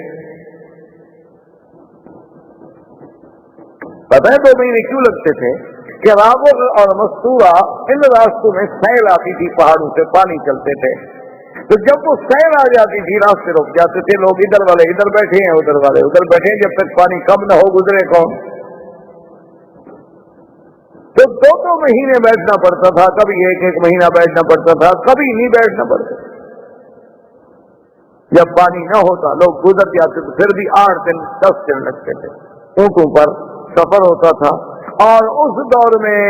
پتہ ہے 2 مہینے کیوں لگتے تھے؟ کہ رابغ اور مستورہ ان راستوں میں سیل آتی تھی، پہاڑوں سے پانی چلتے تھے، تو جب وہ سیل آ جاتی تھی راستے رک جاتے تھے، لوگ ادھر والے ادھر بیٹھے ہیں، ادھر والے ادھر بیٹھے ہیں، جب تک پانی کم نہ ہو گزرے کون؟ تو 2 مہینے بیٹھنا پڑتا تھا، کبھی 1 مہینہ بیٹھنا پڑتا تھا، کبھی نہیں بیٹھنا پڑتا۔ جب پانی نہ ہوتا لوگ گزر جاتے تو پھر بھی 8 دن 10 دن لگتے تھے، اونٹوں پر سفر ہوتا تھا۔ اور اس دور میں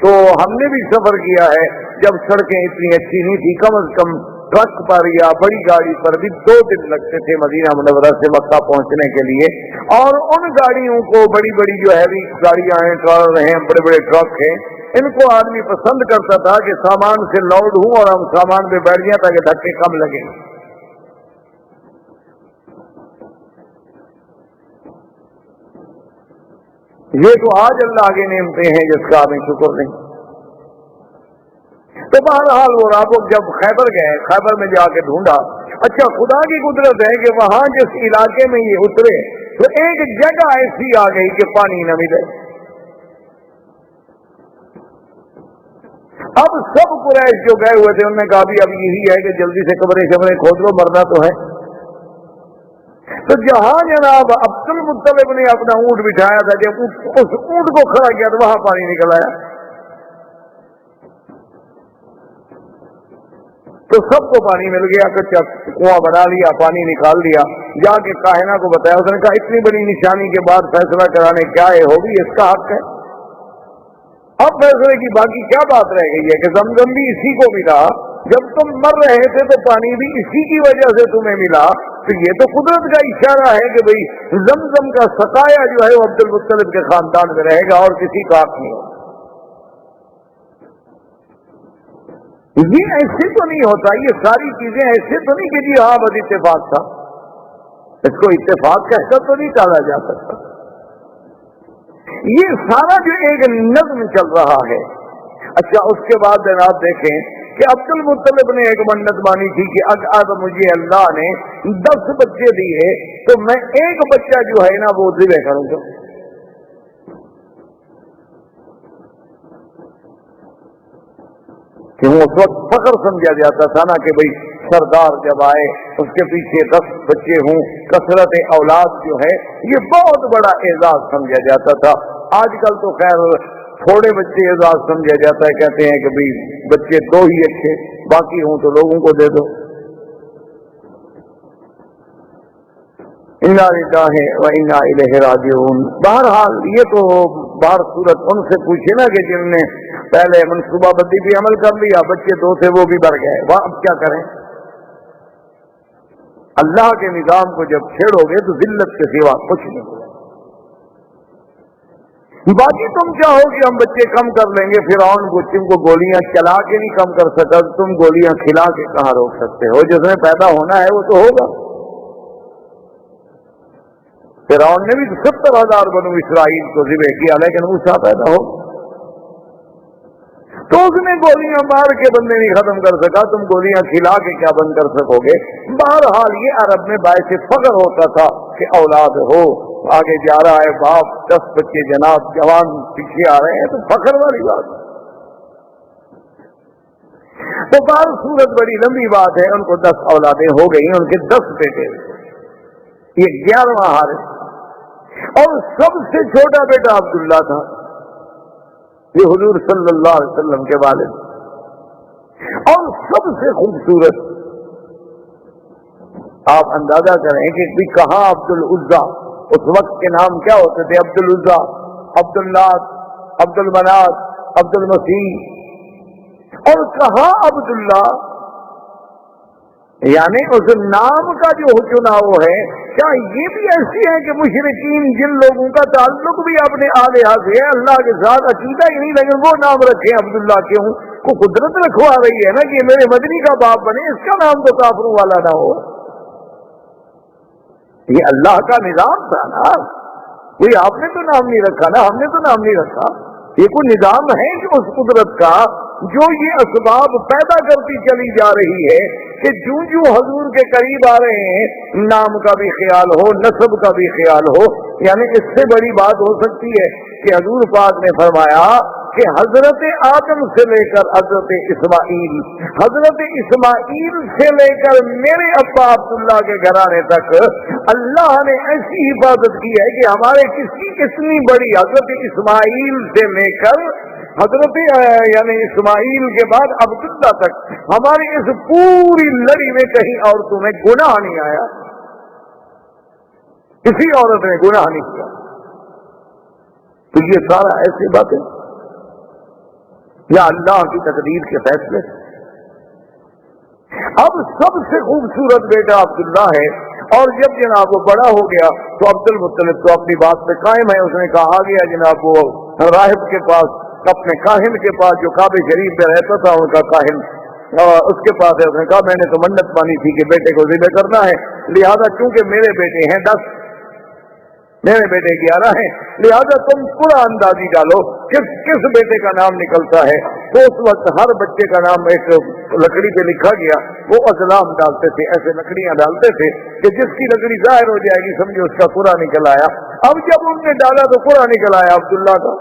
تو ہم نے بھی سفر کیا ہے جب سڑکیں اتنی اچھی نہیں تھی، کم از کم ٹرک پر یا بڑی گاڑی پر بھی 2 دن لگتے تھے مدینہ منورہ سے مکہ پہنچنے کے لیے۔ اور ان گاڑیوں کو، بڑی بڑی جو ہیوی گاڑیاں ہیں، ٹرالر ہیں، بڑے بڑے ٹرک ہیں، ان کو آدمی پسند کرتا تھا کہ سامان سے لوڈ ہوں اور ہم سامان پہ بیٹھ جائیں تاکہ دھکے کم لگیں۔ یہ تو آج اللہ کی نعمتیں ہیں جس کا ہمیں شکر نہیں۔ تو بہرحال وہ رابغ جب خیبر گئے، خیبر میں جا کے ڈھونڈا، اچھا خدا کی قدرت ہے کہ وہاں جس علاقے میں یہ اترے تو ایک جگہ ایسی آ گئی کہ پانی نہ ملے۔ اب سب قریش جو گئے ہوئے تھے انہوں نے کہا بھی اب یہی ہے کہ جلدی سے قبریں شبریں کھود لو، مرنا تو ہے۔ تو جہاں جناب عبد المطلب نے اپنا اونٹ بٹھایا تھا، جب اس اونٹ کو کھڑا کیا تو وہاں پانی نکل آیا۔ تو سب کو پانی مل گیا، کچا کنواں بنا لیا، پانی نکال لیا، جا کے کاہنہ کو بتایا، اس نے کہا اتنی بڑی نشانی کے بعد فیصلہ کرانے کیا ہے، ہوگی اس کا حق ہے۔ اب فیصلے کی باقی کیا بات رہ گئی ہے کہ زمزم بھی اسی کو ملا، جب تم مر رہے تھے تو پانی بھی اسی کی وجہ سے تمہیں ملا، تو یہ تو قدرت کا اشارہ ہے کہ بھئی زمزم کا سقایا جو ہے وہ عبد المطلب کے خاندان میں رہے گا اور کسی کا حق نہیں ہوگا۔ یہ ایسے تو نہیں ہوتا، یہ ساری چیزیں ایسے تو نہیں کہ جی ہاں بس اتفاق تھا، اس کو اتفاق کہہ کر تو نہیں ٹالا جا سکتا۔ یہ سارا جو ایک نظم چل رہا ہے۔ اچھا اس کے بعد جناب دیکھیں کہ عبد المطلب نے ایک منت مانی تھی کہ اگر مجھے اللہ نے 10 بچے دیے تو میں ایک بچہ جو ہے نا وہ ذبح کروں گا۔ کیوں اس وقت فخر سمجھا جاتا تھا نا کہ بھئی سردار جب آئے اس کے پیچھے 10 بچے ہوں، کثرت اولاد جو ہے یہ بہت بڑا اعزاز سمجھا جاتا تھا۔ آج کل تو خیر تھوڑے بچے اعزاز سمجھا جاتا ہے، کہتے ہیں کہ بھئی بچے 2 ہی اچھے، باقی ہوں تو لوگوں کو دے دو۔ انا للہ و انا الیہ راجعون۔ بہرحال یہ تو بہر صورت ان سے پوچھے نا کہ جن نے پہلے منصوبہ بندی پہ عمل کر لیا، بچے 2 تھے وہ بھی بڑھ گئے، وہ اب کیا کریں؟ اللہ کے نظام کو جب چھیڑو گے تو ذلت کے سوا کچھ نہیں ہوگا۔ باقی تم چاہو کہ ہم بچے کم کر لیں گے، فرعون بچوں کو گولیاں چلا کے نہیں کم کر سکا، تم گولیاں کھلا کے کہاں روک سکتے ہو؟ جس میں پیدا ہونا ہے وہ تو ہوگا۔ فرعون نے بھی 70,000 بنو اسرائیل کو ذبح کیا، لیکن موسیٰ پیدا ہو تو اس نے گولیاں مار کے بندے نہیں ختم کر سکا، تم گولیاں کھلا کے کیا بند کر سکو گے؟ بہرحال یہ عرب میں باعث فخر ہوتا تھا کہ اولاد ہو، آگے جا رہا ہے باپ، 10 بچے جناب جوان پیچھے آ رہے ہیں تو فخر والی بات۔ تو بہر صورت بڑی لمبی بات ہے، ان کو 10 اولادیں ہو گئی، ان کے 10 بیٹے، یہ 11واں حارث، اور سب سے چھوٹا بیٹا عبداللہ تھا، یہ حضور صلی اللہ علیہ وسلم کے والد، اور سب سے خوبصورت۔ آپ اندازہ کریں کہ کہاں عبد العزیٰ، اس وقت کے نام کیا ہوتے تھے؟ عبد العزیٰ، عبد اللہ، عبد المنات، عبد المسیح، اور کہاں عبداللہ، یعنی اس نام کا جو چناؤ ہے، کیا یہ بھی ایسی ہے کہ مشرکین جن لوگوں کا تعلق بھی اپنے آلیہ سے ہے، اللہ کے ساتھ عقیدہ ہی نہیں، لیکن وہ نام رکھے عبداللہ کیوں؟ کو قدرت رکھوا رہی ہے نا کہ میرے مدنی کا باپ بنے، اس کا نام تو کافروں والا نہ ہو۔ یہ اللہ کا نظام تھا نا، کوئی آپ نے تو نام نہیں رکھا نا، ہم نے تو نام نہیں رکھا، یہ کوئی نظام ہے کہ اس قدرت کا جو یہ اسباب پیدا کرتی چلی جا رہی ہے کہ جو حضور کے قریب آ رہے ہیں نام کا بھی خیال ہو، نسب کا بھی خیال ہو۔ یعنی اس سے بڑی بات ہو سکتی ہے کہ حضور پاک نے فرمایا کہ حضرت آدم سے لے کر حضرت اسماعیل، حضرت اسماعیل سے لے کر میرے ابا عبداللہ کے گھرانے تک اللہ نے ایسی حفاظت کی ہے کہ ہمارے کتنی بڑی حضرت اسماعیل سے لے کر حضرت یعنی اسماعیل کے بعد عبداللہ تک ہماری اس پوری لڑی میں کہیں عورتوں میں گناہ نہیں آیا، کسی عورت نے گناہ نہیں کیا۔ تو یہ سارا ایسی باتیں یا اللہ کی تقدیر کے فیصلے۔ اب سب سے خوبصورت بیٹا عبداللہ ہے، اور جب جناب وہ بڑا ہو گیا تو عبد المطلب تو اپنی بات پہ قائم ہے، اس نے کہا آ گیا جناب وہ راہب کے پاس، اپنے کاہن کے پاس جو کعبے شریف میں رہتا تھا ان کا کاہن، اس کے پاس ہے، اس نے کہا میں نے تو منت مانی تھی کہ بیٹے کو ذبح کرنا ہے، لہذا چونکہ میرے بیٹے ہیں 10، میرے بیٹے 11 ہیں، لہذا تم پورا اندازی ڈالو کس بیٹے کا نام نکلتا ہے۔ تو اس وقت ہر بچے کا نام ایک لکڑی پہ لکھا گیا، وہ ازلام ڈالتے تھے، ایسے لکڑیاں ڈالتے تھے کہ جس کی لکڑی ظاہر ہو جائے گی سمجھو اس کا پورا نکل آیا۔ اب جب ان نے ڈالا تو پورا نکل آیا عبداللہ کا،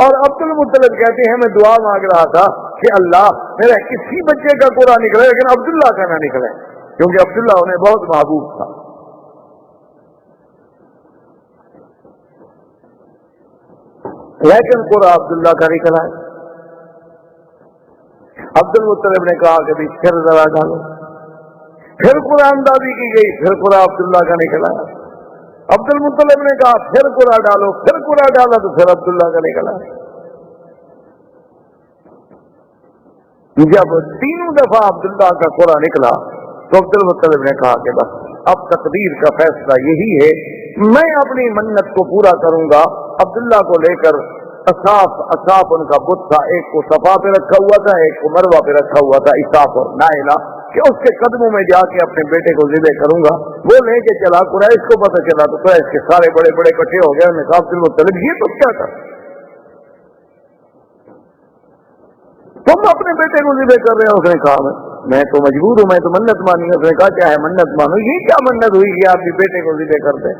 اور عبد المطلب کہتے ہیں میں دعا مانگ رہا تھا کہ اللہ میرا کسی بچے کا پورا نکلے لیکن عبداللہ کا نہ نکلے، کیونکہ عبداللہ انہیں بہت محبوب تھا۔ لیکن پورا عبداللہ کا نکلا ہے۔ عبد المطلب نے کہا کہ پھر ذرا ڈالو، پھر قرآن اندازی کی گئی، پھر قرآن عبداللہ کا نکلا۔ عبد المطلب نے کہا پھر قرآن ڈالو، پھر قرآن ڈالا تو پھر عبداللہ کا نکلا۔ جب 3 دفعہ عبداللہ کا قرآن نکلا تو عبد المطلب نے کہا کہ بس اب تقدیر کا فیصلہ یہی ہے، میں اپنی منت کو پورا کروں گا۔ عبداللہ کو لے کر اصاف ان کا بت تھا، ایک کو صفا پہ رکھا ہوا تھا، ایک کو مروہ پہ رکھا ہوا تھا، اصاف اور نائلہ، کہ اس کے قدموں میں جا کے اپنے بیٹے کو ذبح کروں گا۔ وہ لے کے چلا، قریش کو پتہ چلا تو قریش کے سارے بڑے بڑے اکٹھے ہو گئے، انہوں نے کہا عبد المطلب یہ تو کیا تھا، تم اپنے بیٹے کو ذبح کر رہے ہو؟ اس نے کہا میں تو مجبور ہوں، میں تو منت مانی۔ اس نے کہا کیا ہے منت مانو، یہ کیا منت ہوئی کہ آپ بیٹے کو ذبح کر دیں؟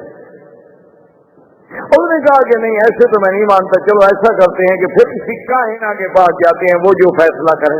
اس نے کہا کہ نہیں ایسے تو میں نہیں مانتا، چلو ایسا کرتے ہیں کہ پھر کسی کاہنہ کے پاس جاتے ہیں، وہ جو فیصلہ کریں۔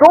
2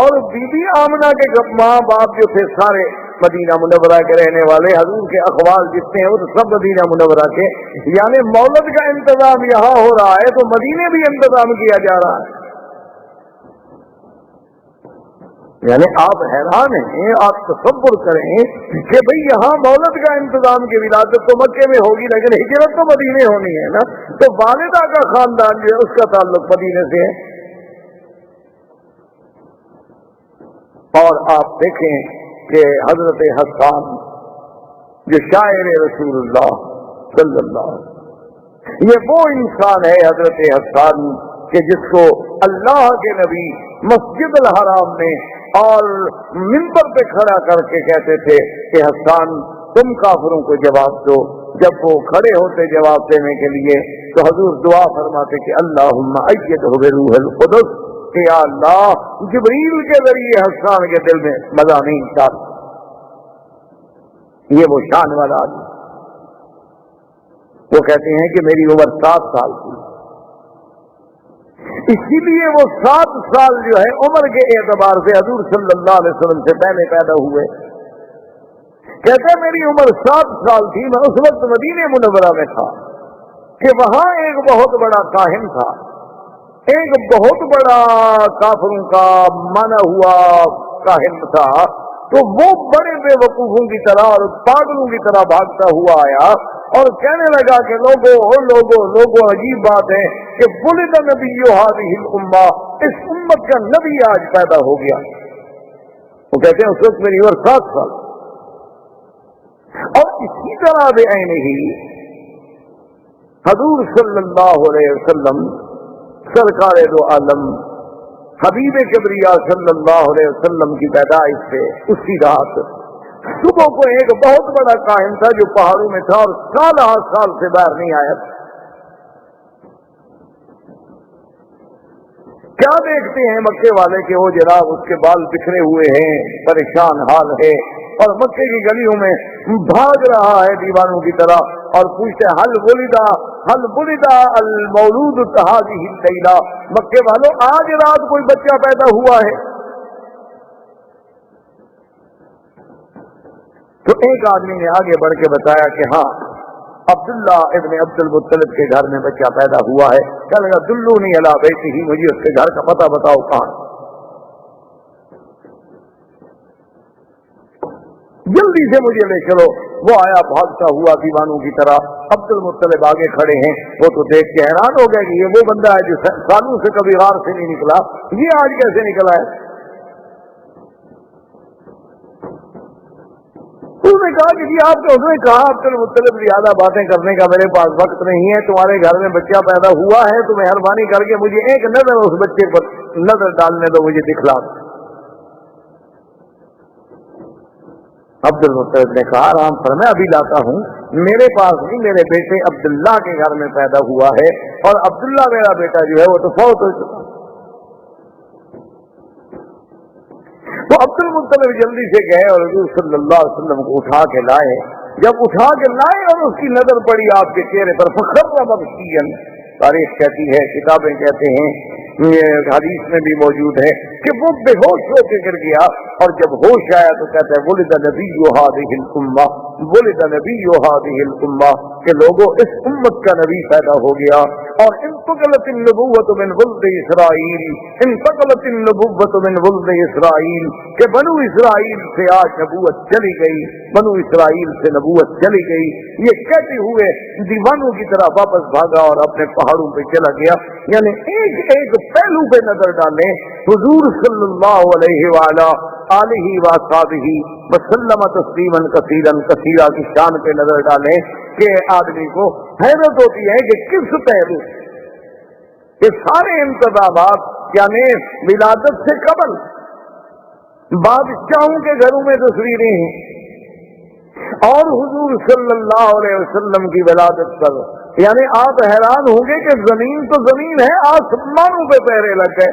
اور بی بی آمنہ کے ماں باپ جو تھے سارے مدینہ منورہ کے رہنے والے، حضور کے اقوال جتنے ہیں وہ تو سب مدینہ منورہ کے، یعنی مولد کا انتظام یہاں ہو رہا ہے تو مدینے بھی انتظام کیا جا رہا ہے۔ یعنی آپ حیران ہیں، آپ تصور کریں کہ بھئی یہاں مولد کا انتظام کی ولادت تو مکے میں ہوگی لیکن ہجرت تو مدینے ہونی ہے نا، تو والدہ کا خاندان جو ہے اس کا تعلق مدینے سے ہے۔ اور آپ دیکھیں کہ حضرت حسان جو شاعر رسول اللہ صلی اللہ علیہ وسلم، یہ وہ انسان ہے حضرت حسان کہ جس کو اللہ کے نبی مسجد الحرام میں اور منبر پہ کھڑا کر کے کہتے تھے کہ حسان تم کافروں کو جواب دو۔ جب وہ کھڑے ہوتے جواب دینے کے لیے تو حضور دعا فرماتے کہ اللہم ایدہ بروح القدس، کہ یا اللہ جبریل کے ذریعے حسان کے دل میں مضامین ڈال۔ یہ وہ شان والا آدمی، وہ کہتے ہیں کہ میری عمر 7 سال تھی، اسی لیے وہ 7 سال جو ہے عمر کے اعتبار سے حضور صلی اللہ علیہ وسلم سے پہلے پیدا ہوئے۔ کہتے ہیں میری عمر 7 سال تھی، میں اس وقت مدینہ منورہ میں تھا کہ وہاں ایک بہت بڑا کاہن تھا، ایک بہت بڑا کافروں کا مانا ہوا کاہن تھا، تو وہ بڑے بے وقوفوں کی طرح اور پاگلوں کی طرح بھاگتا ہوا آیا اور کہنے لگا کہ لوگوں عجیب بات ہے کہ ولد نبی هذه الامہ، اس امت کا نبی آج پیدا ہو گیا۔ وہ کہتے ہیں اس وقت میری عمر 7 سال، اور اسی طرح بے عین ہی حضور صلی اللہ علیہ وسلم سرکار دو عالم حبیب کبریا صلی اللہ علیہ وسلم کی پیدائش سے اسی رات صبح کو ایک بہت بڑا کاہن تھا جو پہاڑوں میں تھا اور سال سے باہر نہیں آیا تھا۔ کیا دیکھتے ہیں مکے والے کہ وہ جناب اس کے بال بکھرے ہوئے ہیں، پریشان حال ہے، اور مکے کی گلیوں میں بھاگ رہا ہے دیوانوں کی طرح، اور پوچھتے حل ولدا المولود هذه الليلہ، مکے والوں آج رات کوئی بچہ پیدا ہوا ہے؟ تو ایک آدمی نے آگے بڑھ کے بتایا کہ ہاں عبداللہ ابن عبد المطلب کے گھر میں بچہ پیدا ہوا ہے۔ کہنے لگا دلونی علی بیتہ، مجھے اس کے گھر کا پتہ بتاؤ کہاں۔ جلدی سے مجھے لے چلو۔ وہ آیا بھاگتا ہوا دیوانوں کی طرح، عبد المطلب آگے کھڑے ہیں، وہ تو دیکھ کے حیران ہو گئے کہ یہ وہ بندہ ہے جو سالوں سے کبھی غار سے نہیں نکلا، یہ آج کیسے نکلا ہے؟ اس نے کہا کہ جی آپ کو، اس نے کہا عبد المطلب زیادہ باتیں کرنے کا میرے پاس وقت نہیں ہے، تمہارے گھر میں بچہ پیدا ہوا ہے تو مہربانی کر کے مجھے ایک نظر اس بچے پر نظر ڈالنے دو، مجھے دکھلا دو۔ عبد المطلب نے کہا آرام پر میں ابھی لاتا ہوں، میرے پاس نہیں، میرے بیٹے عبداللہ کے گھر میں پیدا ہوا ہے، اور عبداللہ میرا بیٹا جو ہے وہ تو فوت ہو چکا۔ تو عبد المطلب جلدی سے گئے اور حضور صلی اللہ علیہ وسلم کو اٹھا کے لائے۔ جب اٹھا کے لائے اور اس کی نظر پڑی آپ کے چہرے پر، فخر مبکیا، تاریخ کہتی ہے، کتابیں کہتے ہیں، حدیث میں بھی موجود ہے کہ وہ بے ہوش ہو کے گر گیا، اور جب ہوش آیا تو کہتا ہے ولد نبی هذه الامہ، ولد نبی هذه الامہ، کہ لوگوں اس امت کا نبی پیدا ہو گیا۔ اور انتقلت النبوۃ من ولد اسرائیل، انتقلت النبوۃ من ولد اسرائیل، کہ بنو اسرائیل سے آج نبوت چلی گئی، بنو اسرائیل سے نبوت چلی گئی۔ یہ کہتے ہوئے دیوانوں کی طرح واپس بھاگا اور اپنے پہاڑوں پہ چلا گیا۔ یعنی ایک ایک پہلو پہ نظر ڈالیں، حضور صلی اللہ علیہ وآلہ وصحبہ وسلم تسلیما کثیرا کثیرا کی شان پہ نظر ڈالیں کہ آدمی کو حیرت ہوتی ہے کہ کس پہلو یہ سارے انتظامات، یعنی ولادت سے قبل بادشاہوں کے گھروں میں تصویریں ہیں، اور حضور صلی اللہ علیہ وسلم کی ولادت پر، یعنی آپ حیران ہوں گے کہ زمین تو زمین ہے، آسمانوں پہ پہرے لگ گئے۔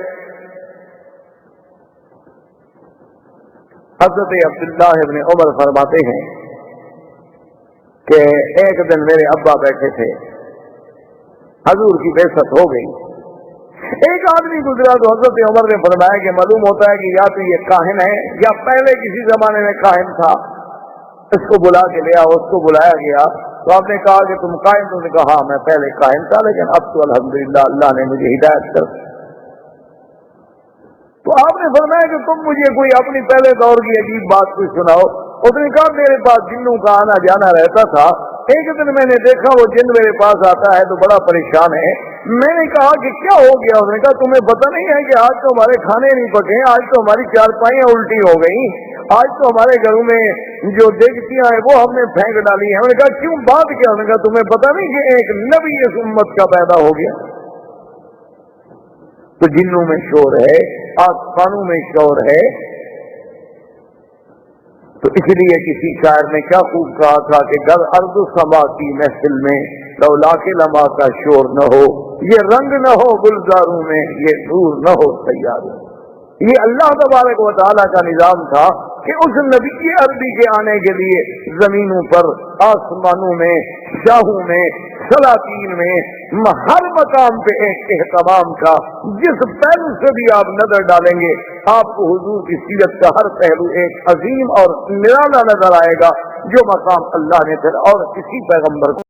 حضرت عبداللہ ابن عمر فرماتے ہیں کہ ایک دن میرے ابا بیٹھے تھے، حضور کی بعثت ہو گئی، ایک آدمی گزرا تو حضرت عمر نے فرمایا کہ معلوم ہوتا ہے کہ یا تو یہ کاہن ہے یا پہلے کسی زمانے میں کاہن تھا، اس کو بلا کے لیا، اس کو بلایا گیا تو آپ نے کہا کہ تم کاہن؟ تو نے کہا ہاں میں پہلے کاہن تھا لیکن اب تو الحمدللہ اللہ نے مجھے ہدایت کر۔ تو آپ نے فرمایا کہ تم مجھے کوئی اپنی پہلے دور کی عجیب بات کوئی سناؤ۔ اس نے کہا میرے پاس جنوں کا آنا جانا رہتا تھا، ایک دن میں نے دیکھا وہ جن میرے پاس آتا ہے تو بڑا پریشان ہے۔ میں نے کہا کہ کیا ہو گیا؟ اس نے کہا تمہیں پتہ نہیں ہے کہ آج تو ہمارے کھانے نہیں پکے، آج تو ہماری چارپائیاں الٹی ہو گئی، آج تو ہمارے گھروں میں جو دیگچیاں ہیں وہ ہم نے پھینک ڈالی ہیں۔ میں نے کہا کیوں، بات کیا؟ اس نے کہا تمہیں پتہ نہیں کہ ایک نبی اس امت کا پیدا ہو گیا؟ تو جنوں میں شور ہے، آسمانوں میں شور ہے، تو اس لیے کسی شاعر نے کیا خوب کہا تھا کہ گر ارض و سما کی محفل میں لولا کے لمحہ کا شور نہ ہو، یہ رنگ نہ ہو گلزاروں میں، یہ نور نہ ہو سیاروں میں۔ یہ اللہ تبارک و تعالیٰ کا نظام تھا کہ اس نبی عربی کے آنے کے لیے زمینوں پر، آسمانوں میں، شاہوں میں، سلاطین میں، ہر مقام پہ ایک اہتمام کا، جس پہلو سے بھی آپ نظر ڈالیں گے آپ کو حضور کی سیرت کا ہر پہلو ایک عظیم اور نرالا نظر آئے گا، جو مقام اللہ نے پھر اور کسی پیغمبر کو